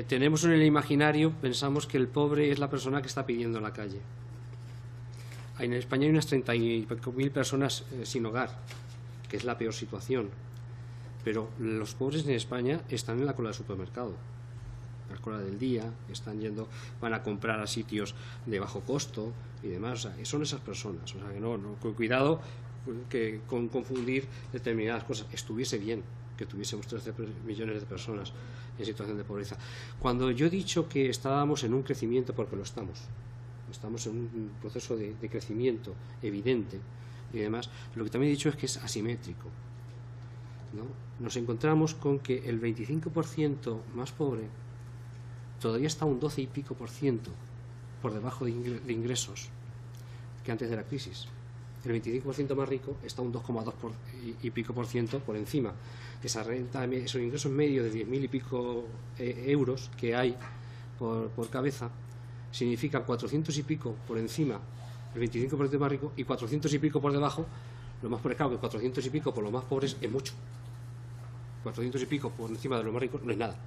Tenemos en el imaginario, pensamos que el pobre es la persona que está pidiendo en la calle. En España hay unas 30.000 personas sin hogar, que es la peor situación, pero los pobres en España están en la cola del supermercado, la cola del día, van a comprar a sitios de bajo costo y demás. O sea, son esas personas. O sea, que cuidado con confundir determinadas cosas. Estuviese bien que tuviésemos 13 millones de personas en situación de pobreza. Cuando yo he dicho que estábamos en un crecimiento, porque lo estamos en un proceso de crecimiento evidente y demás, lo que también he dicho es que es asimétrico, ¿no? Nos encontramos con que el 25% más pobre todavía está un 12 y pico por ciento por debajo de ingresos que antes de la crisis. El 25% más rico está un 2,2 y pico por ciento por encima. Esa renta, esos ingresos medios de 10.000 y pico euros que hay por cabeza, significan 400 y pico por encima, el 25% más rico, y 400 y pico por debajo, lo más pobres. Claro, que 400 y pico por los más pobres es mucho. 400 y pico por encima de los más ricos no es nada.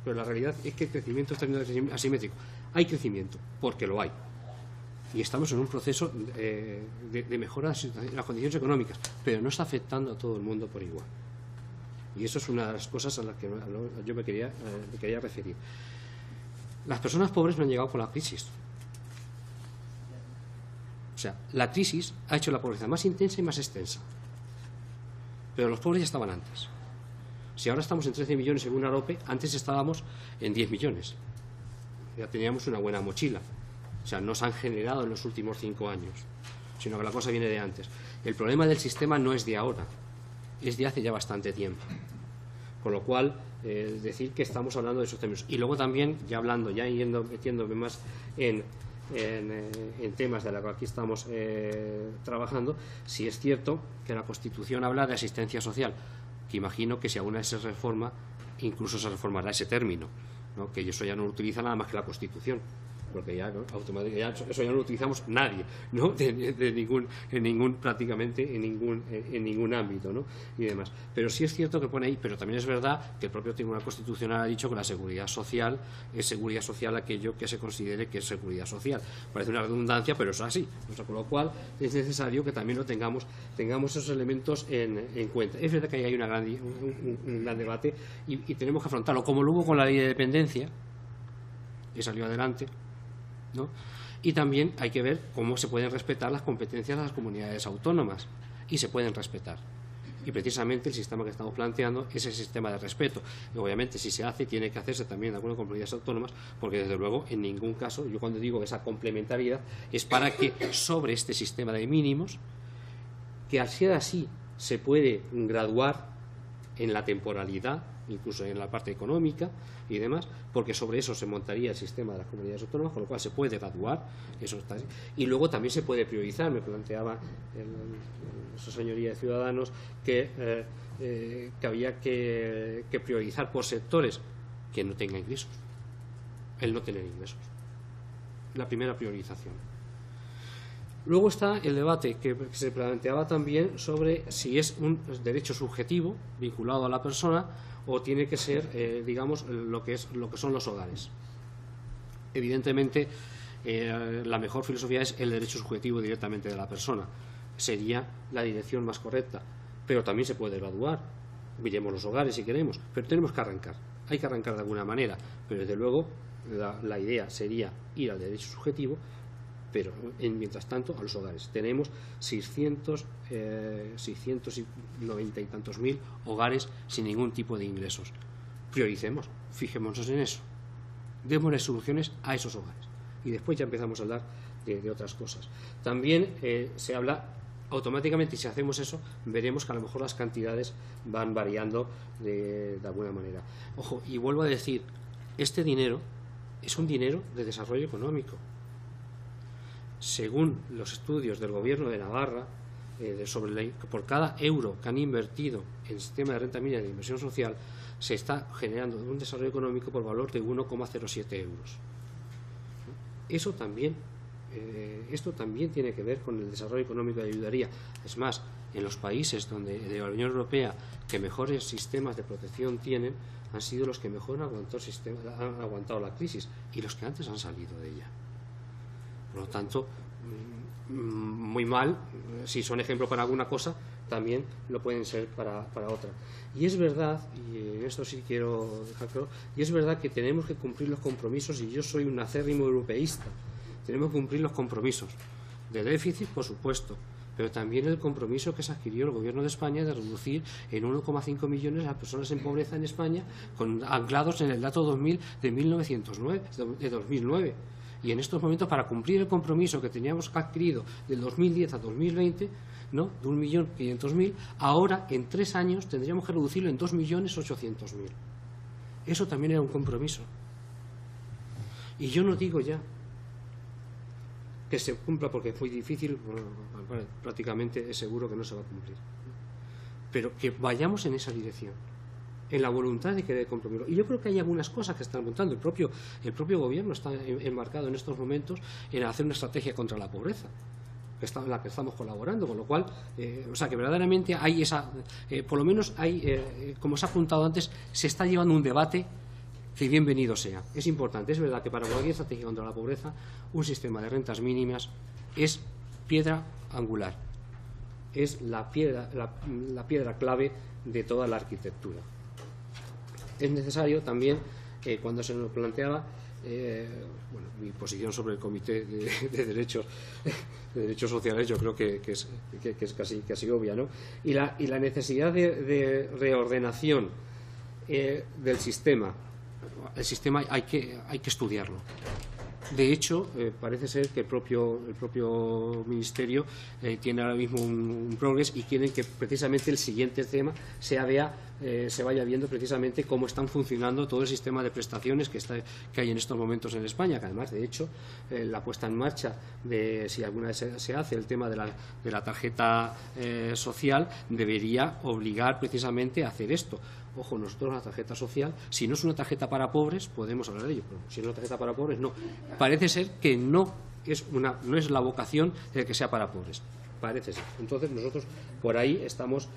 Pero la realidad es que el crecimiento está asimétrico. Hay crecimiento, porque lo hay. Y estamos en un proceso de mejora de las condiciones económicas, pero no está afectando a todo el mundo por igual. Y eso es una de las cosas a las que yo me quería referir. Las personas pobres no han llegado con la crisis. O sea, la crisis ha hecho la pobreza más intensa y más extensa. Pero los pobres ya estaban antes. Si ahora estamos en 13 millones según AROPE, antes estábamos en 10 millones. Ya teníamos una buena mochila. O sea, no se han generado en los últimos 5 años, sino que la cosa viene de antes. El problema del sistema no es de ahora, es de hace ya bastante tiempo. Con lo cual, decir que estamos hablando de esos términos. Y luego también, ya metiéndome más en temas de los que aquí estamos trabajando, si es cierto que la Constitución habla de asistencia social, que imagino que si alguna vez se reforma, incluso se reformará ese término, ¿no? Que eso ya no lo utiliza nada más que la Constitución, porque ya, ¿no? Automáticamente eso ya no lo utilizamos nadie, ¿no? Prácticamente en ningún ámbito, ¿no? Y demás. Pero sí es cierto que pone ahí, pero también es verdad que el propio Tribunal Constitucional ha dicho que la seguridad social es seguridad social aquello que se considere que es seguridad social. Parece una redundancia, pero es así. O sea, con lo cual es necesario que también tengamos esos elementos en cuenta. Es verdad que ahí hay un gran debate y tenemos que afrontarlo, como lo hubo con la ley de dependencia, que salió adelante, ¿no? Y también hay que ver cómo se pueden respetar las competencias de las comunidades autónomas, y se pueden respetar, y precisamente el sistema que estamos planteando es el sistema de respeto. Y obviamente, si se hace, tiene que hacerse también de acuerdo con comunidades autónomas, porque desde luego en ningún caso, yo cuando digo esa complementariedad es para que sobre este sistema de mínimos, que al ser así se puede graduar en la temporalidad, incluso en la parte económica y demás, porque sobre eso se montaría el sistema de las comunidades autónomas, con lo cual se puede graduar, eso está así. Y luego también se puede priorizar. Me planteaba su señoría de Ciudadanos que había que priorizar por sectores que no tengan ingresos, el no tener ingresos, la primera priorización. Luego está el debate que se planteaba también sobre si es un derecho subjetivo vinculado a la persona o tiene que ser, digamos, lo que son los hogares. Evidentemente, la mejor filosofía es el derecho subjetivo directamente de la persona. Sería la dirección más correcta, pero también se puede graduar. Miremos los hogares si queremos, pero tenemos que arrancar. Hay que arrancar de alguna manera, pero desde luego la idea sería ir al derecho subjetivo, pero mientras tanto a los hogares. Tenemos 690 y tantos mil hogares sin ningún tipo de ingresos. Prioricemos, fijémonos en eso, démosle soluciones a esos hogares y después ya empezamos a hablar de otras cosas. También se habla automáticamente, y si hacemos eso veremos que a lo mejor las cantidades van variando de alguna manera. Ojo, y vuelvo a decir, este dinero es un dinero de desarrollo económico. Según los estudios del Gobierno de Navarra, por cada euro que han invertido en el sistema de renta mínima de inversión social, se está generando un desarrollo económico por valor de 1,07 euros. Esto también tiene que ver con el desarrollo económico de ayudaría. Es más, en los países de la Unión Europea que mejores sistemas de protección tienen, han sido los que mejor han aguantado la crisis y los que antes han salido de ella. Por lo tanto, muy mal, si son ejemplo para alguna cosa, también lo pueden ser para otra. Y es verdad, y esto sí quiero dejar claro, y es verdad que tenemos que cumplir los compromisos, y yo soy un acérrimo europeísta. Tenemos que cumplir los compromisos de déficit, por supuesto, pero también el compromiso que se adquirió el Gobierno de España de reducir en 1,5 millones las personas en pobreza en España, anclados en el dato 2000 de 2009. Y en estos momentos, para cumplir el compromiso que teníamos adquirido del 2010 a 2020, ¿no?, de 1.500.000, ahora en 3 años tendríamos que reducirlo en 2.800.000. Eso también era un compromiso. Y yo no digo ya que se cumpla porque es muy difícil, bueno, prácticamente es seguro que no se va a cumplir. Pero que vayamos en esa dirección, en la voluntad de querer compromiso. Y yo creo que hay algunas cosas que están apuntando. El propio Gobierno está enmarcado en estos momentos en hacer una estrategia contra la pobreza, en la que estamos colaborando, con lo cual, o sea, que verdaderamente hay por lo menos hay, como se ha apuntado antes, se está llevando un debate que bienvenido sea. Es importante, es verdad que para cualquier estrategia contra la pobreza, un sistema de rentas mínimas es piedra angular, es la piedra clave de toda la arquitectura. Es necesario también, cuando se nos planteaba, bueno, mi posición sobre el Comité de Derechos Sociales, yo creo que es casi obvia, ¿no? Y la necesidad de reordenación del sistema. El sistema hay que estudiarlo. De hecho, parece ser que el propio Ministerio tiene ahora mismo un progreso y quieren que precisamente el siguiente tema se vaya viendo precisamente cómo están funcionando todo el sistema de prestaciones que hay en estos momentos en España, que además, de hecho, la puesta en marcha de, si alguna vez se hace el tema de la tarjeta social, debería obligar precisamente a hacer esto. Ojo, nosotros la tarjeta social, si no es una tarjeta para pobres, podemos hablar de ello, pero si no es una tarjeta para pobres, no. Parece ser que no es la vocación de que sea para pobres. Parece ser. Entonces nosotros por ahí estamos,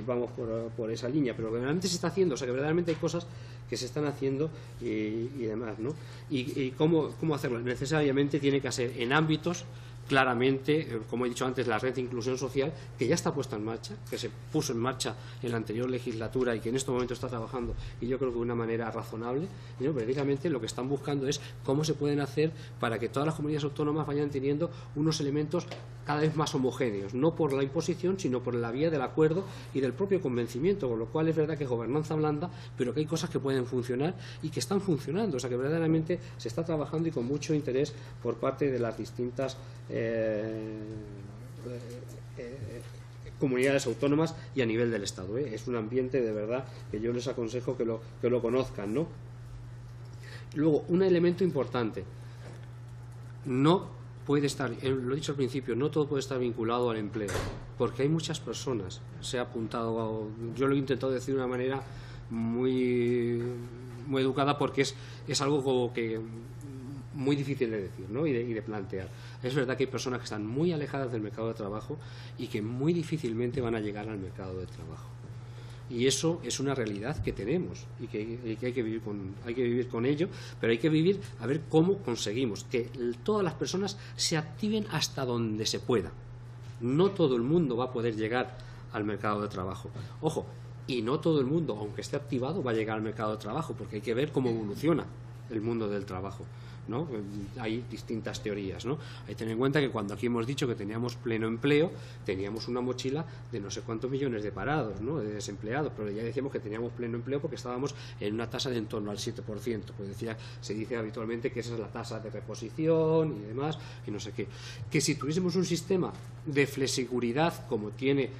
vamos por esa línea, pero realmente se está haciendo, o sea que verdaderamente hay cosas que se están haciendo y demás, ¿no? Y cómo hacerlo. Necesariamente tiene que ser en ámbitos claramente, como he dicho antes, la red de inclusión social, que ya está puesta en marcha, que se puso en marcha en la anterior legislatura y que en este momento está trabajando, y yo creo que de una manera razonable, ¿no? Precisamente lo que están buscando es cómo se pueden hacer para que todas las comunidades autónomas vayan teniendo unos elementos cada vez más homogéneos, no por la imposición, sino por la vía del acuerdo y del propio convencimiento, con lo cual es verdad que es gobernanza blanda, pero que hay cosas que pueden funcionar y que están funcionando, o sea que verdaderamente se está trabajando y con mucho interés por parte de las distintas comunidades autónomas y a nivel del Estado. Es un ambiente de verdad que yo les aconsejo que lo conozcan, ¿no? Luego, un elemento importante, no puede estar, lo he dicho al principio, no todo puede estar vinculado al empleo, porque hay muchas personas, se ha apuntado, yo lo he intentado decir de una manera muy educada, porque es algo como que muy difícil de decir, ¿no? y de plantear. Es verdad que hay personas que están muy alejadas del mercado de trabajo y que muy difícilmente van a llegar al mercado de trabajo. Y eso es una realidad que tenemos y que hay que vivir con ello, pero hay que vivir a ver cómo conseguimos que todas las personas se activen hasta donde se pueda. No todo el mundo va a poder llegar al mercado de trabajo. Ojo, y no todo el mundo, aunque esté activado, va a llegar al mercado de trabajo, porque hay que ver cómo evoluciona el mundo del trabajo, ¿no? Hay distintas teorías, ¿no? Hay que tener en cuenta que cuando aquí hemos dicho que teníamos pleno empleo, teníamos una mochila de no sé cuántos millones de parados, ¿no? De desempleados, pero ya decíamos que teníamos pleno empleo porque estábamos en una tasa de en torno al 7%, pues se dice habitualmente que esa es la tasa de reposición y demás, y no sé qué. Que si tuviésemos un sistema de flexiguridad como tiene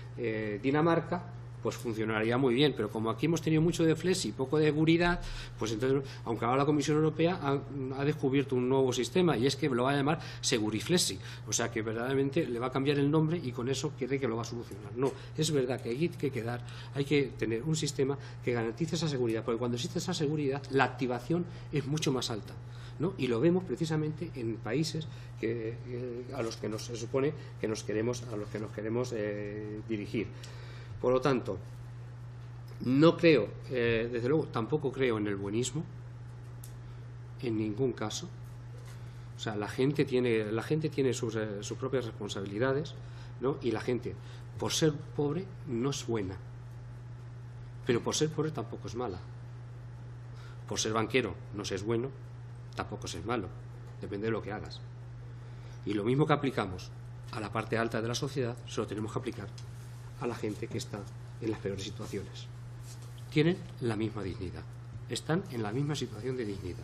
Dinamarca, pues funcionaría muy bien, pero como aquí hemos tenido mucho de flexi y poco de seguridad, pues entonces, aunque ahora la Comisión Europea ha descubierto un nuevo sistema, y es que lo va a llamar Seguriflexi, o sea que verdaderamente le va a cambiar el nombre y con eso cree que lo va a solucionar. No, es verdad que hay que tener un sistema que garantice esa seguridad, porque cuando existe esa seguridad, la activación es mucho más alta, ¿no? Y lo vemos precisamente en países a los que se supone que nos queremos dirigir. Por lo tanto, no creo, desde luego, tampoco creo en el buenismo, en ningún caso. O sea, la gente tiene sus propias responsabilidades, ¿no? Y la gente, por ser pobre, no es buena, pero por ser pobre tampoco es mala. Por ser banquero no se es bueno, tampoco se es malo, depende de lo que hagas. Y lo mismo que aplicamos a la parte alta de la sociedad, se lo tenemos que aplicar a la gente que está en las peores situaciones. Tienen la misma dignidad, están en la misma situación de dignidad.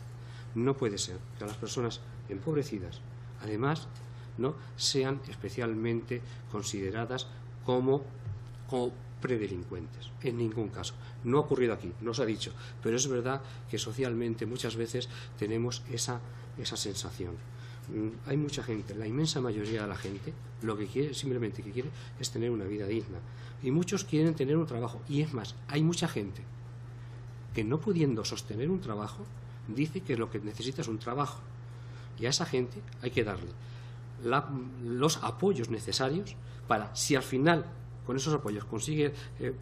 No puede ser que a las personas empobrecidas, además, no sean especialmente consideradas como predelincuentes, en ningún caso. No ha ocurrido aquí, no se ha dicho, pero es verdad que socialmente muchas veces tenemos esa sensación. Hay mucha gente, la inmensa mayoría de la gente, lo que quiere, simplemente que quiere, es tener una vida digna. Y muchos quieren tener un trabajo. Y es más, hay mucha gente que, no pudiendo sostener un trabajo, dice que lo que necesita es un trabajo. Y a esa gente hay que darle los apoyos necesarios para, si al final con esos apoyos consigue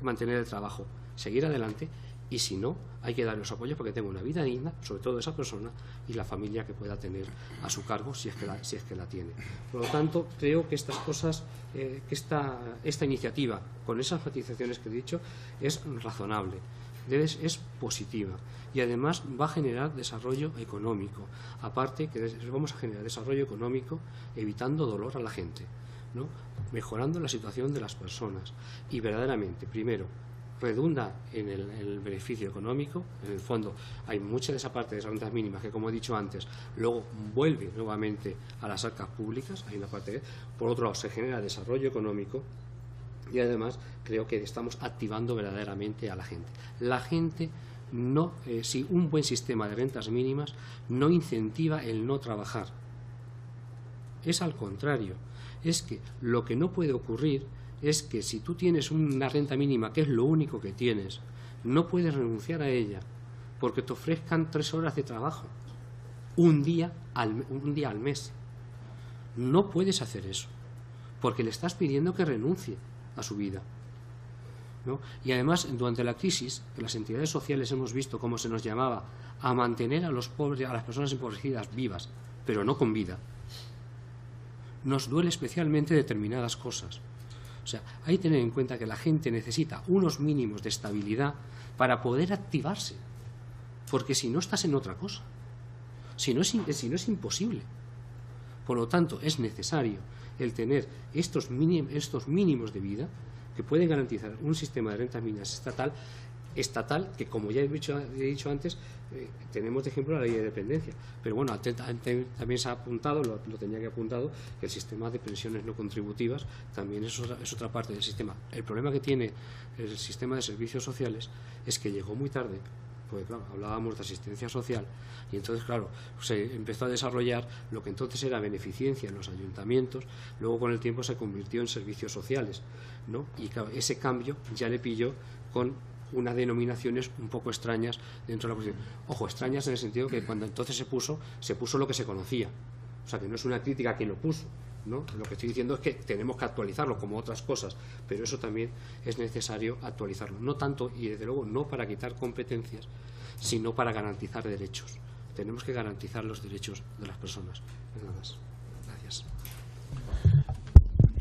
mantener el trabajo, seguir adelante. Y si no, hay que darle los apoyos para que tenga una vida digna, sobre todo esa persona y la familia que pueda tener a su cargo, si es que la tiene. Por lo tanto, creo que estas cosas, que esta iniciativa, con esas matizaciones que he dicho, es razonable, es positiva y además va a generar desarrollo económico. Aparte que vamos a generar desarrollo económico evitando dolor a la gente, ¿no? Mejorando la situación de las personas y verdaderamente, primero, redunda en el beneficio económico. En el fondo hay mucha de esa parte de esas rentas mínimas que, como he dicho antes, luego vuelve nuevamente a las arcas públicas. Hay una parte por otro lado se genera desarrollo económico y además creo que estamos activando verdaderamente a la gente. La gente no, si un buen sistema de rentas mínimas no incentiva el no trabajar, es al contrario, es que lo que no puede ocurrir es que si tú tienes una renta mínima, que es lo único que tienes, no puedes renunciar a ella porque te ofrezcan 3 horas de trabajo, un día al mes. No puedes hacer eso, porque le estás pidiendo que renuncie a su vida, ¿no? Y además, durante la crisis, las entidades sociales hemos visto cómo se nos llamaba a mantener a los pobres, a las personas empobrecidas vivas, pero no con vida. Nos duele especialmente determinadas cosas. O sea, hay que tener en cuenta que la gente necesita unos mínimos de estabilidad para poder activarse, porque si no estás en otra cosa, si no es imposible. Por lo tanto, es necesario el tener estos mínimos de vida que pueden garantizar un sistema de rentas mínimas estatal que, como ya he dicho antes, tenemos de ejemplo la ley de dependencia. Pero bueno, también se ha apuntado, lo tenía que apuntado, que el sistema de pensiones no contributivas también es otra parte del sistema. El problema que tiene el sistema de servicios sociales es que llegó muy tarde, porque claro, hablábamos de asistencia social y entonces claro, se empezó a desarrollar lo que entonces era beneficencia en los ayuntamientos, luego con el tiempo se convirtió en servicios sociales, ¿no? Y claro, ese cambio ya le pilló con unas denominaciones un poco extrañas dentro de la cuestión. Ojo, extrañas en el sentido que cuando entonces se puso lo que se conocía. O sea, que no es una crítica a quien lo puso, ¿no? Lo que estoy diciendo es que tenemos que actualizarlo como otras cosas, pero eso también es necesario actualizarlo. No tanto, y desde luego no para quitar competencias, sino para garantizar derechos. Tenemos que garantizar los derechos de las personas. Nada más. Gracias.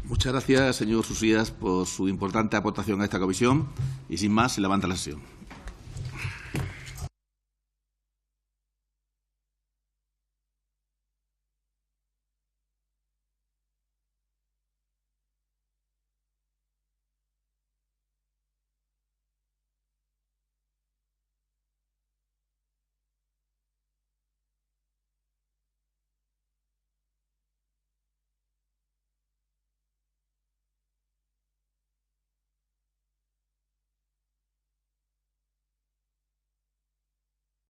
Muchas gracias, señor Susías, por su importante aportación a esta comisión y sin más se levanta la sesión.